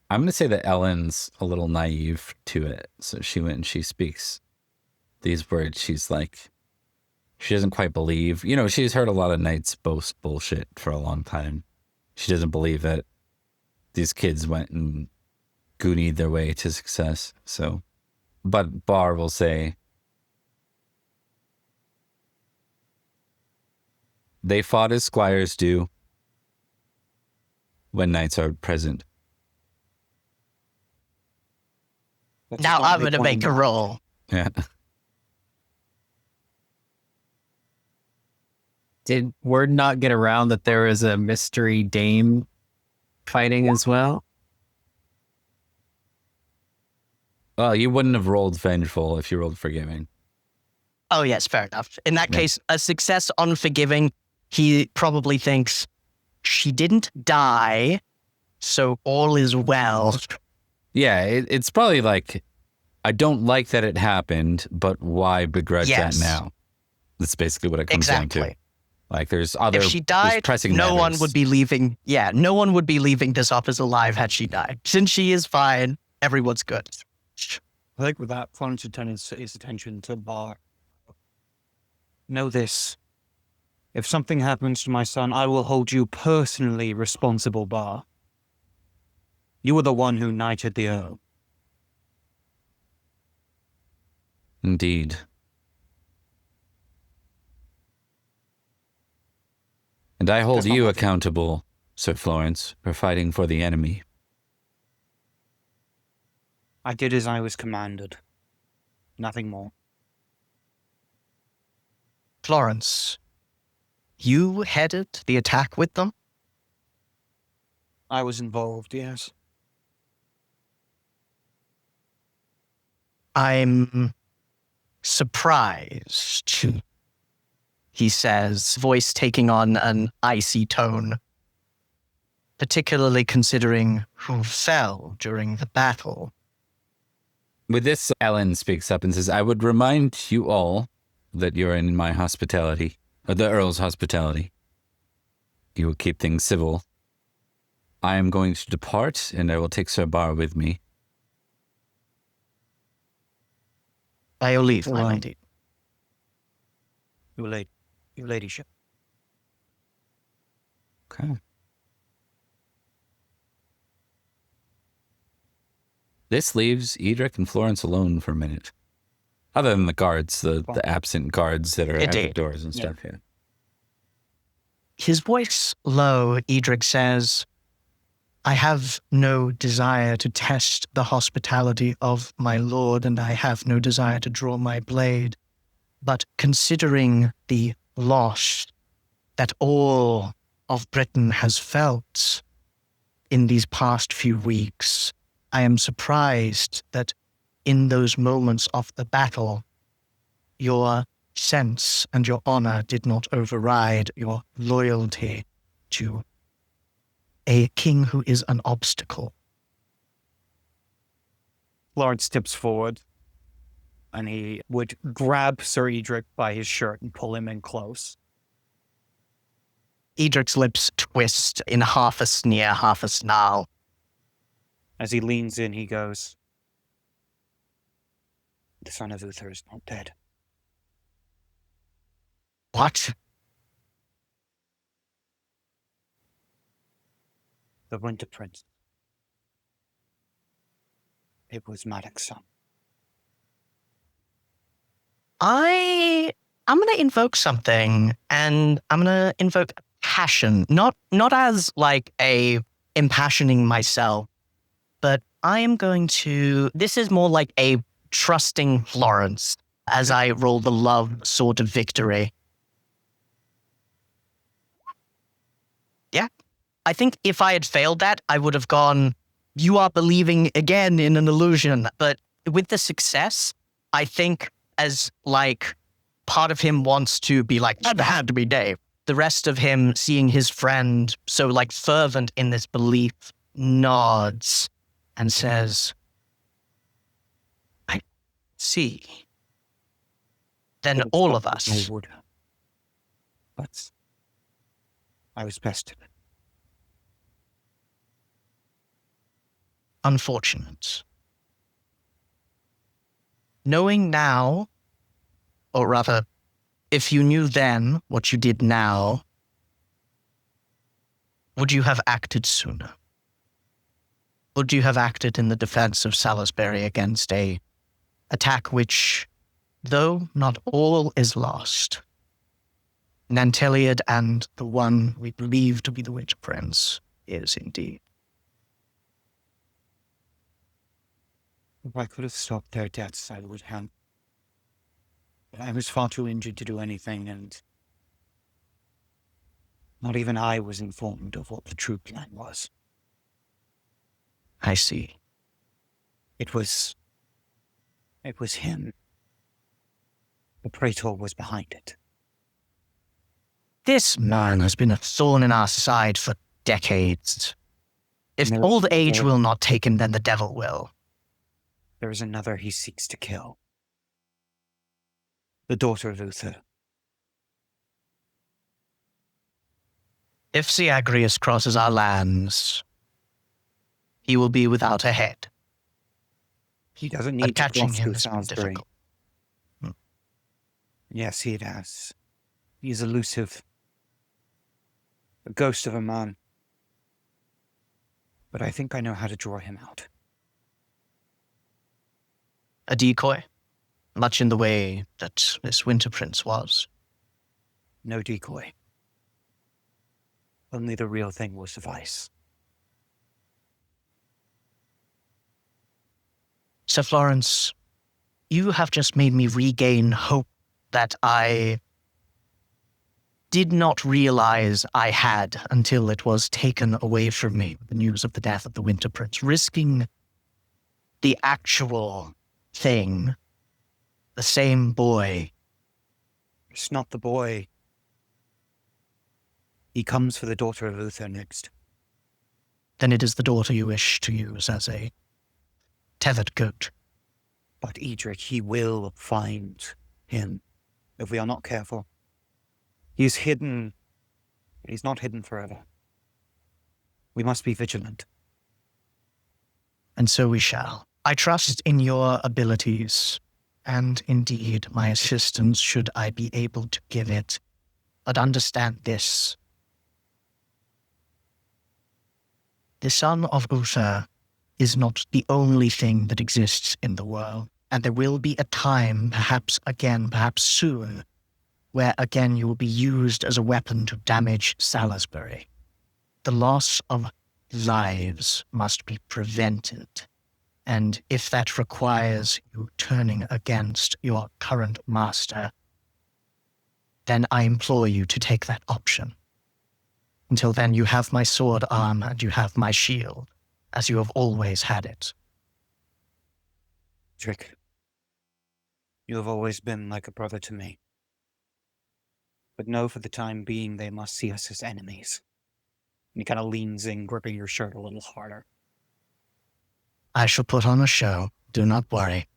going to say that Ellen's a little naive to it. So she went and she speaks these words. She's like, she doesn't quite believe. You know, she's heard a lot of knights boast bullshit for a long time. She doesn't believe that these kids went and goonied their way to success. So, but Bar will say, they fought as squires do when knights are present. Now I'm going to make a roll. Yeah. Did word not get around that there is a mystery dame fighting as well? Well, you wouldn't have rolled vengeful if you rolled forgiving. Oh, yes, fair enough. In that Yeah. case, a success on forgiving, he probably thinks she didn't die, so all is well. Yeah, it's probably like, I don't like that it happened, but why begrudge Yes. that now? That's basically what it comes down to. Exactly. Like, there's other If she there's died, pressing no one matters. would be leaving. Yeah, no one would be leaving this office alive had she died. Since she is fine, everyone's good. I think with that, Florence should turn his attention to Bar. Know this. If something happens to my son, I will hold you personally responsible, Bar. You were the one who knighted the Earl. Indeed. And I hold That's not you my- accountable, Sir Florence, for fighting for the enemy. I did as I was commanded. Nothing more. Florence, you headed the attack with them? I was involved, yes. I'm surprised, he says, voice taking on an icy tone, particularly considering who fell during the battle. With this, Ellen speaks up and says, I would remind you all that you're in my hospitality, or the Earl's hospitality. You will keep things civil. I am going to depart, and I will take Sir Bar with me. By your leave, my Well, lady. Your ladyship. Okay. This leaves Edrich and Florence alone for a minute. Other than the guards, the absent guards that are at the Indeed. doors and stuff, yeah. His voice low, Edrich says, I have no desire to test the hospitality of my lord, and I have no desire to draw my blade. But considering the loss that all of Britain has felt, in these past few weeks, I am surprised that in those moments of the battle, your sense and your honor did not override your loyalty to a king who is an obstacle. Florence steps forward, and he would grab Sir Edrich by his shirt and pull him in close. Edric's lips twist in half a sneer, half a snarl. As he leans in, he goes, "The son of Uther is not dead." What? The Winter Prince. It was Maddox's son. I'm gonna invoke something, and I'm gonna invoke passion. Not as like a impassioning myself, but I am going to. This is more like a trusting Florence as I roll the love sword of victory. Yeah, I think if I had failed that, I would have gone. You are believing again in an illusion, but with the success, I think as like part of him wants to be like, that had to be Dave. The rest of him seeing his friend so like fervent in this belief nods and says, I see. Then all of us. I would have. But I was bested. Unfortunate. Knowing now, or rather, if you knew then what you did now, would you have acted sooner? Would you have acted in the defense of Salisbury against a attack which, though not all is lost, Nanteleod and the one we believe to be the Winter Prince is indeed. If I could have stopped their deaths, I would have. But I was far too injured to do anything, and not even I was informed of what the true plan was. I see. It was him. The Praetor was behind it. This man has been a thorn in our side for decades. If No, old age no. will not take him, then the devil will. There is another he seeks to kill. The daughter of Uther. If Syagrius crosses our lands, he will be without a head. He doesn't But need to catching cross him through has been Salisbury. difficult. Yes, he has. He is elusive. A ghost of a man. But I think I know how to draw him out. A decoy, much in the way that this Winter Prince was. No decoy. Only the real thing will suffice. Sir Florence, you have just made me regain hope that I did not realize I had until it was taken away from me, the news of the death of the Winter Prince, risking the actual thing, the same boy. It's not the boy. He comes for the daughter of Uther next. Then it is the daughter you wish to use as a tethered goat. But Edrich, he will find him if we are not careful. He is hidden, but he's not hidden forever. We must be vigilant. And so we shall. I trust in your abilities, and indeed my assistance should I be able to give it. But understand this. The son of Uther is not the only thing that exists in the world, and there will be a time, perhaps again, perhaps soon, where again you will be used as a weapon to damage Salisbury. The loss of lives must be prevented. And if that requires you turning against your current master, then I implore you to take that option. Until then, you have my sword arm and you have my shield, as you have always had it. Edrich, you have always been like a brother to me. But know for the time being they must see us as enemies. And he kind of leans in, gripping your shirt a little harder. I shall put on a show. Do not worry.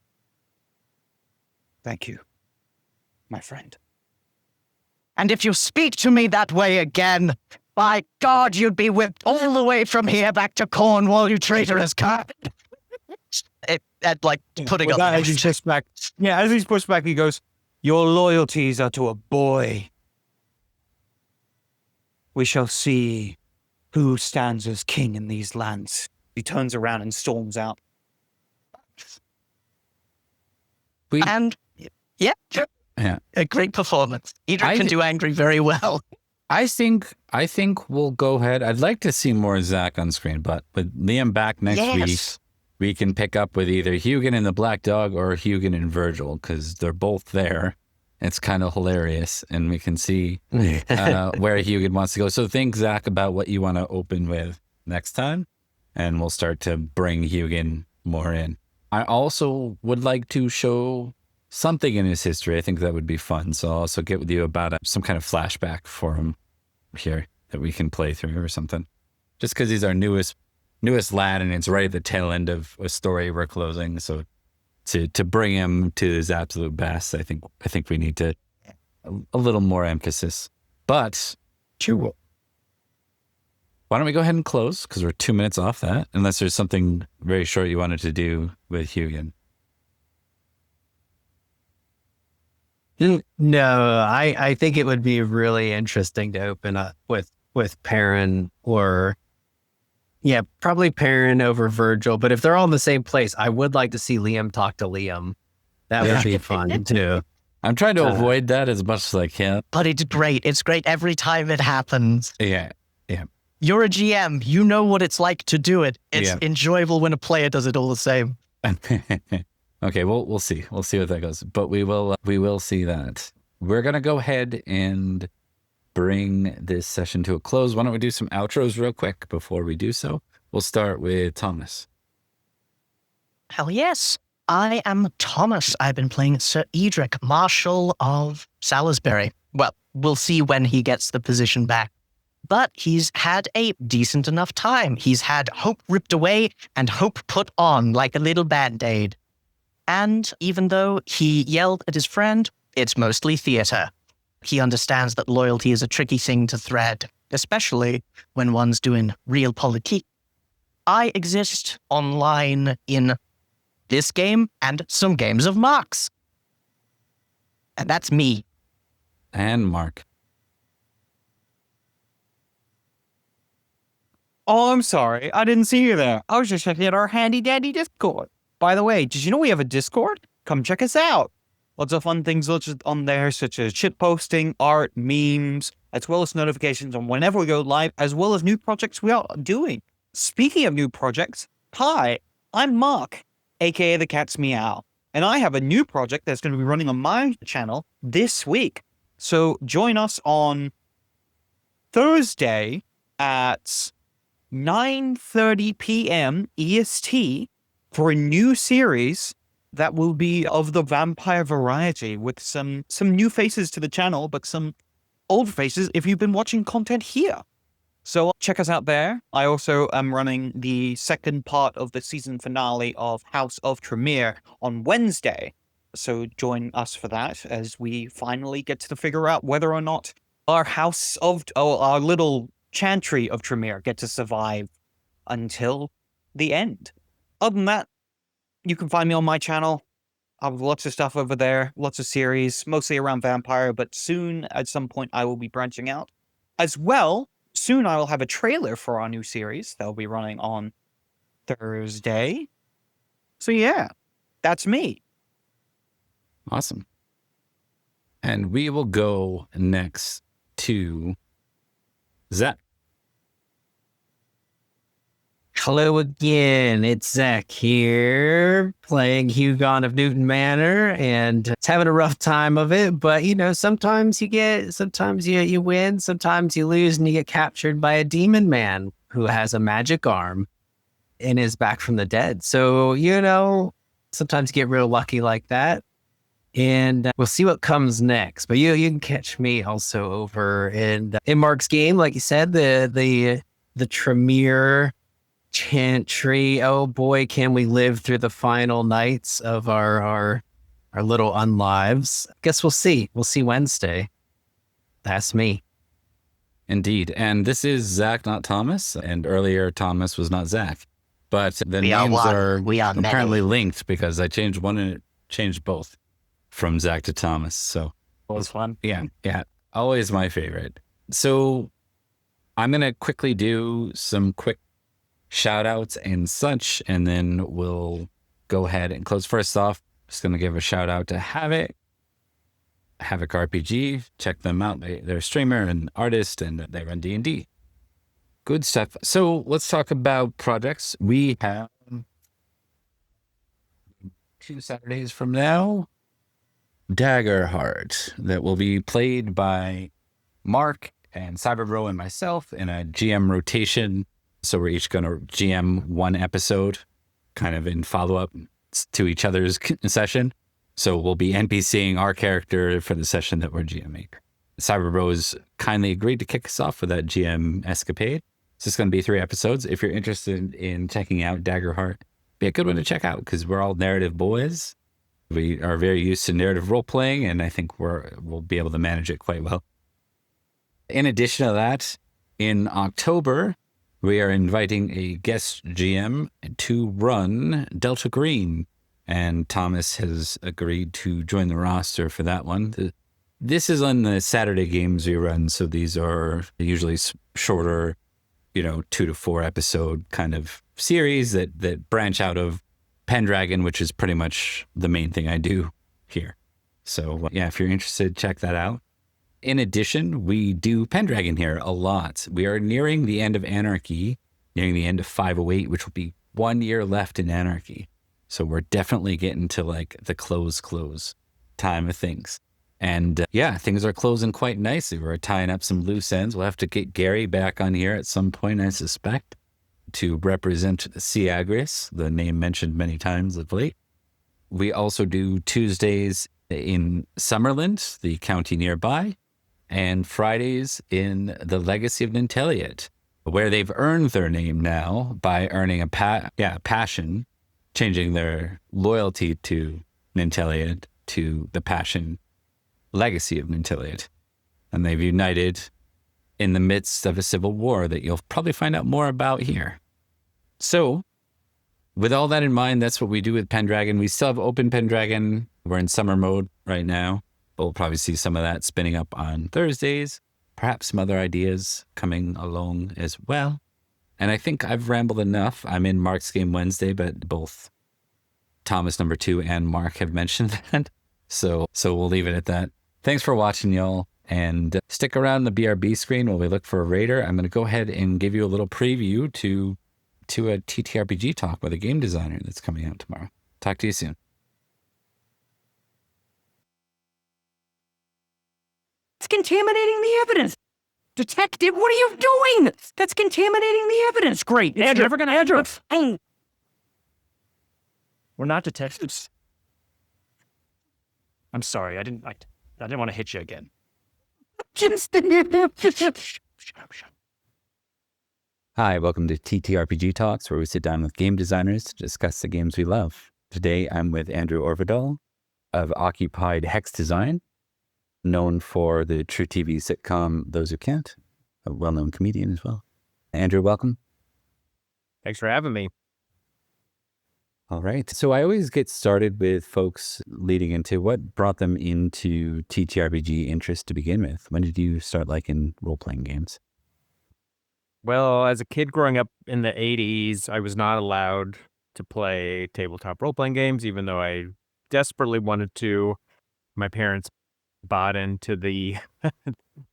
Thank you, my friend. And if you speak to me that way again, by God, you'd be whipped all the way from here back to Cornwall, you traitorous cur. Putting up. As he pushes back, as he's pushed back, he goes, "Your loyalties are to a boy. We shall see who stands as king in these lands." He turns around and storms out. Yeah. A great performance. Edrich can do angry very well. I think we'll go ahead. I'd like to see more Zach on screen, but with Liam back next week, we can pick up with either Hugin and the Black Dog or Hugin and Virgil, because they're both there. It's kind of hilarious, and we can see where Hugin wants to go. So think, Zach, about what you want to open with next time, and we'll start to bring Hugin more in. I also would like to show something in his history. I think that would be fun. So I'll also get with you about some kind of flashback for him here that we can play through or something. Just because he's our newest lad, and it's right at the tail end of a story we're closing. So to bring him to his absolute best, I think we need to a little more emphasis. But why don't we go ahead and close, because we're 2 minutes off that, unless there's something very short you wanted to do with Hugin. No, I think it would be really interesting to open up with Perin, or probably Perin over Virgil. But if they're all in the same place, I would like to see Liam talk to Liam. That would be fun too. I'm trying to avoid that as much as I can. But it's great. It's great every time it happens. Yeah. You're a GM. You know what it's like to do it. It's enjoyable when a player does it all the same. Okay, we'll see. We'll see what that goes. But we will see that. We're going to go ahead and bring this session to a close. Why don't we do some outros real quick before we do so? We'll start with Thomas. Hell yes. I am Thomas. I've been playing Sir Edrich, Marshal of Salisbury. Well, we'll see when he gets the position back. But he's had a decent enough time. He's had hope ripped away and hope put on like a little Band-Aid. And even though he yelled at his friend, it's mostly theater. He understands that loyalty is a tricky thing to thread, especially when one's doing real politique. I exist online in this game and some games of Mark's. And that's me. And Mark. Oh, I'm sorry. I didn't see you there. I was just checking out our handy-dandy Discord. By the way, did you know we have a Discord? Come check us out. Lots of fun things on there, such as shit posting, art, memes, as well as notifications on whenever we go live, as well as new projects we are doing. Speaking of new projects, hi, I'm Mark, aka The Cat's Meow, and I have a new project that's going to be running on my channel this week. So join us on Thursday at 9:30 p.m. EST for a new series that will be of the vampire variety, with some new faces to the channel, but some old faces if you've been watching content here. So check us out there. I also am running the second part of the season finale of House of Tremere on Wednesday. So join us for that as we finally get to figure out whether or not our our little chantry of Tremere get to survive until the end. Other than that, you can find me on my channel. I have lots of stuff over there, lots of series, mostly around vampire, but soon, at some point, I will be branching out. As well, soon I will have a trailer for our new series that will be running on Thursday. So yeah, that's me. Awesome. And we will go next to Zach. Hello again. It's Zach here, playing Hugon of Newton Manor, and it's having a rough time of it. But sometimes you win, sometimes you lose, and you get captured by a demon man who has a magic arm and is back from the dead. So sometimes you get real lucky like that. And we'll see what comes next. But you can catch me also over in Mark's game, like you said, the Tremere Chantry. Oh boy, can we live through the final nights of our little unlives. Guess we'll see. We'll see Wednesday. That's me. Indeed. And this is Zach, not Thomas. And earlier, Thomas was not Zach. But the names are apparently linked because I changed one and it changed both from Zach to Thomas. So That was fun. yeah. Always my favorite. So I'm going to quickly do some quick shout outs and such, and then we'll go ahead and close. First off, just going to give a shout out to Havoc RPG. Check them out. They're a streamer and artist, and they run D&D. Good stuff. So let's talk about projects. We have 2 Saturdays from now, Daggerheart, that will be played by Mark and Cyberbro and myself in a GM rotation. So we're each going to GM one episode, kind of in follow-up to each other's session. So we'll be NPCing our character for the session that we're GMing. Cyberbro has kindly agreed to kick us off with that GM escapade. So it's going to be 3 episodes. If you're interested in checking out Daggerheart, be a good one to check out because we're all narrative boys. We are very used to narrative role-playing, and I think we'll be able to manage it quite well. In addition to that, in October, we are inviting a guest GM to run Delta Green, and Thomas has agreed to join the roster for that one. This is on the Saturday games we run, so these are usually shorter, 2 to 4 episode kind of series that branch out of Pendragon, which is pretty much the main thing I do here. So yeah, if you're interested, check that out. In addition, we do Pendragon here a lot. We are nearing the end of Anarchy, nearing the end of 508, which will be 1 year left in Anarchy. So we're definitely getting to like the close time of things. And things are closing quite nicely. We're tying up some loose ends. We'll have to get Gary back on here at some point, I suspect, to represent Siagris, the name mentioned many times of late. We also do Tuesdays in Summerland, the county nearby, and Fridays in the Legacy of Nanteleod, where they've earned their name now by earning a passion, changing their loyalty to Nanteleod to the passion Legacy of Nanteleod. And they've united in the midst of a civil war that you'll probably find out more about here. So, with all that in mind, that's what we do with Pendragon. We still have open Pendragon. We're in summer mode right now. We'll probably see some of that spinning up on Thursdays. Perhaps some other ideas coming along as well. And I think I've rambled enough. I'm in Mark's game Wednesday, but both Thomas number 2 and Mark have mentioned that. So we'll leave it at that. Thanks for watching, y'all. And stick around the BRB screen while we look for a raider. I'm going to go ahead and give you a little preview to a TTRPG talk with a game designer that's coming out tomorrow. Talk to you soon. It's contaminating the evidence. Detective, what are you doing? That's contaminating the evidence. Great. It's never going to Andrew. We're not detectives. I'm sorry. I didn't want to hit you again. Hi, welcome to TTRPG Talks, where we sit down with game designers to discuss the games we love. Today, I'm with Andrew Orvidal of Occupied Hex Design, known for the True TV sitcom Those Who Can't, a well-known comedian as well. Andrew, welcome. Thanks for having me. All right. So I always get started with folks leading into what brought them into TTRPG interest to begin with. When did you start liking role-playing games? Well, as a kid growing up in the 80s, I was not allowed to play tabletop role-playing games, even though I desperately wanted to. My parents bought into the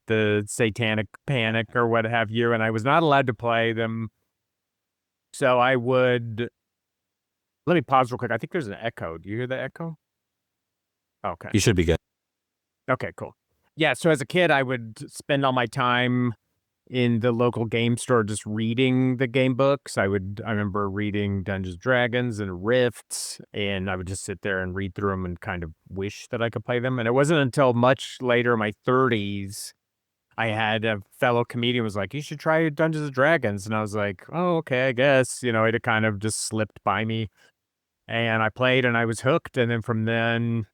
the satanic panic or what have you, and I was not allowed to play them. So I would. Let me pause real quick. I think there's an echo. Do you hear the echo? Okay. You should be good. Okay, cool. Yeah, so as a kid, I would spend all my time in the local game store just reading the game books. I remember reading Dungeons and Dragons and Rifts, and I would just sit there and read through them and kind of wish that I could play them. And it wasn't until much later in my 30s, I had a fellow comedian was like, you should try Dungeons and Dragons. And I was like, oh, okay, I guess. It kind of just slipped by me. And I played and I was hooked. And then from then,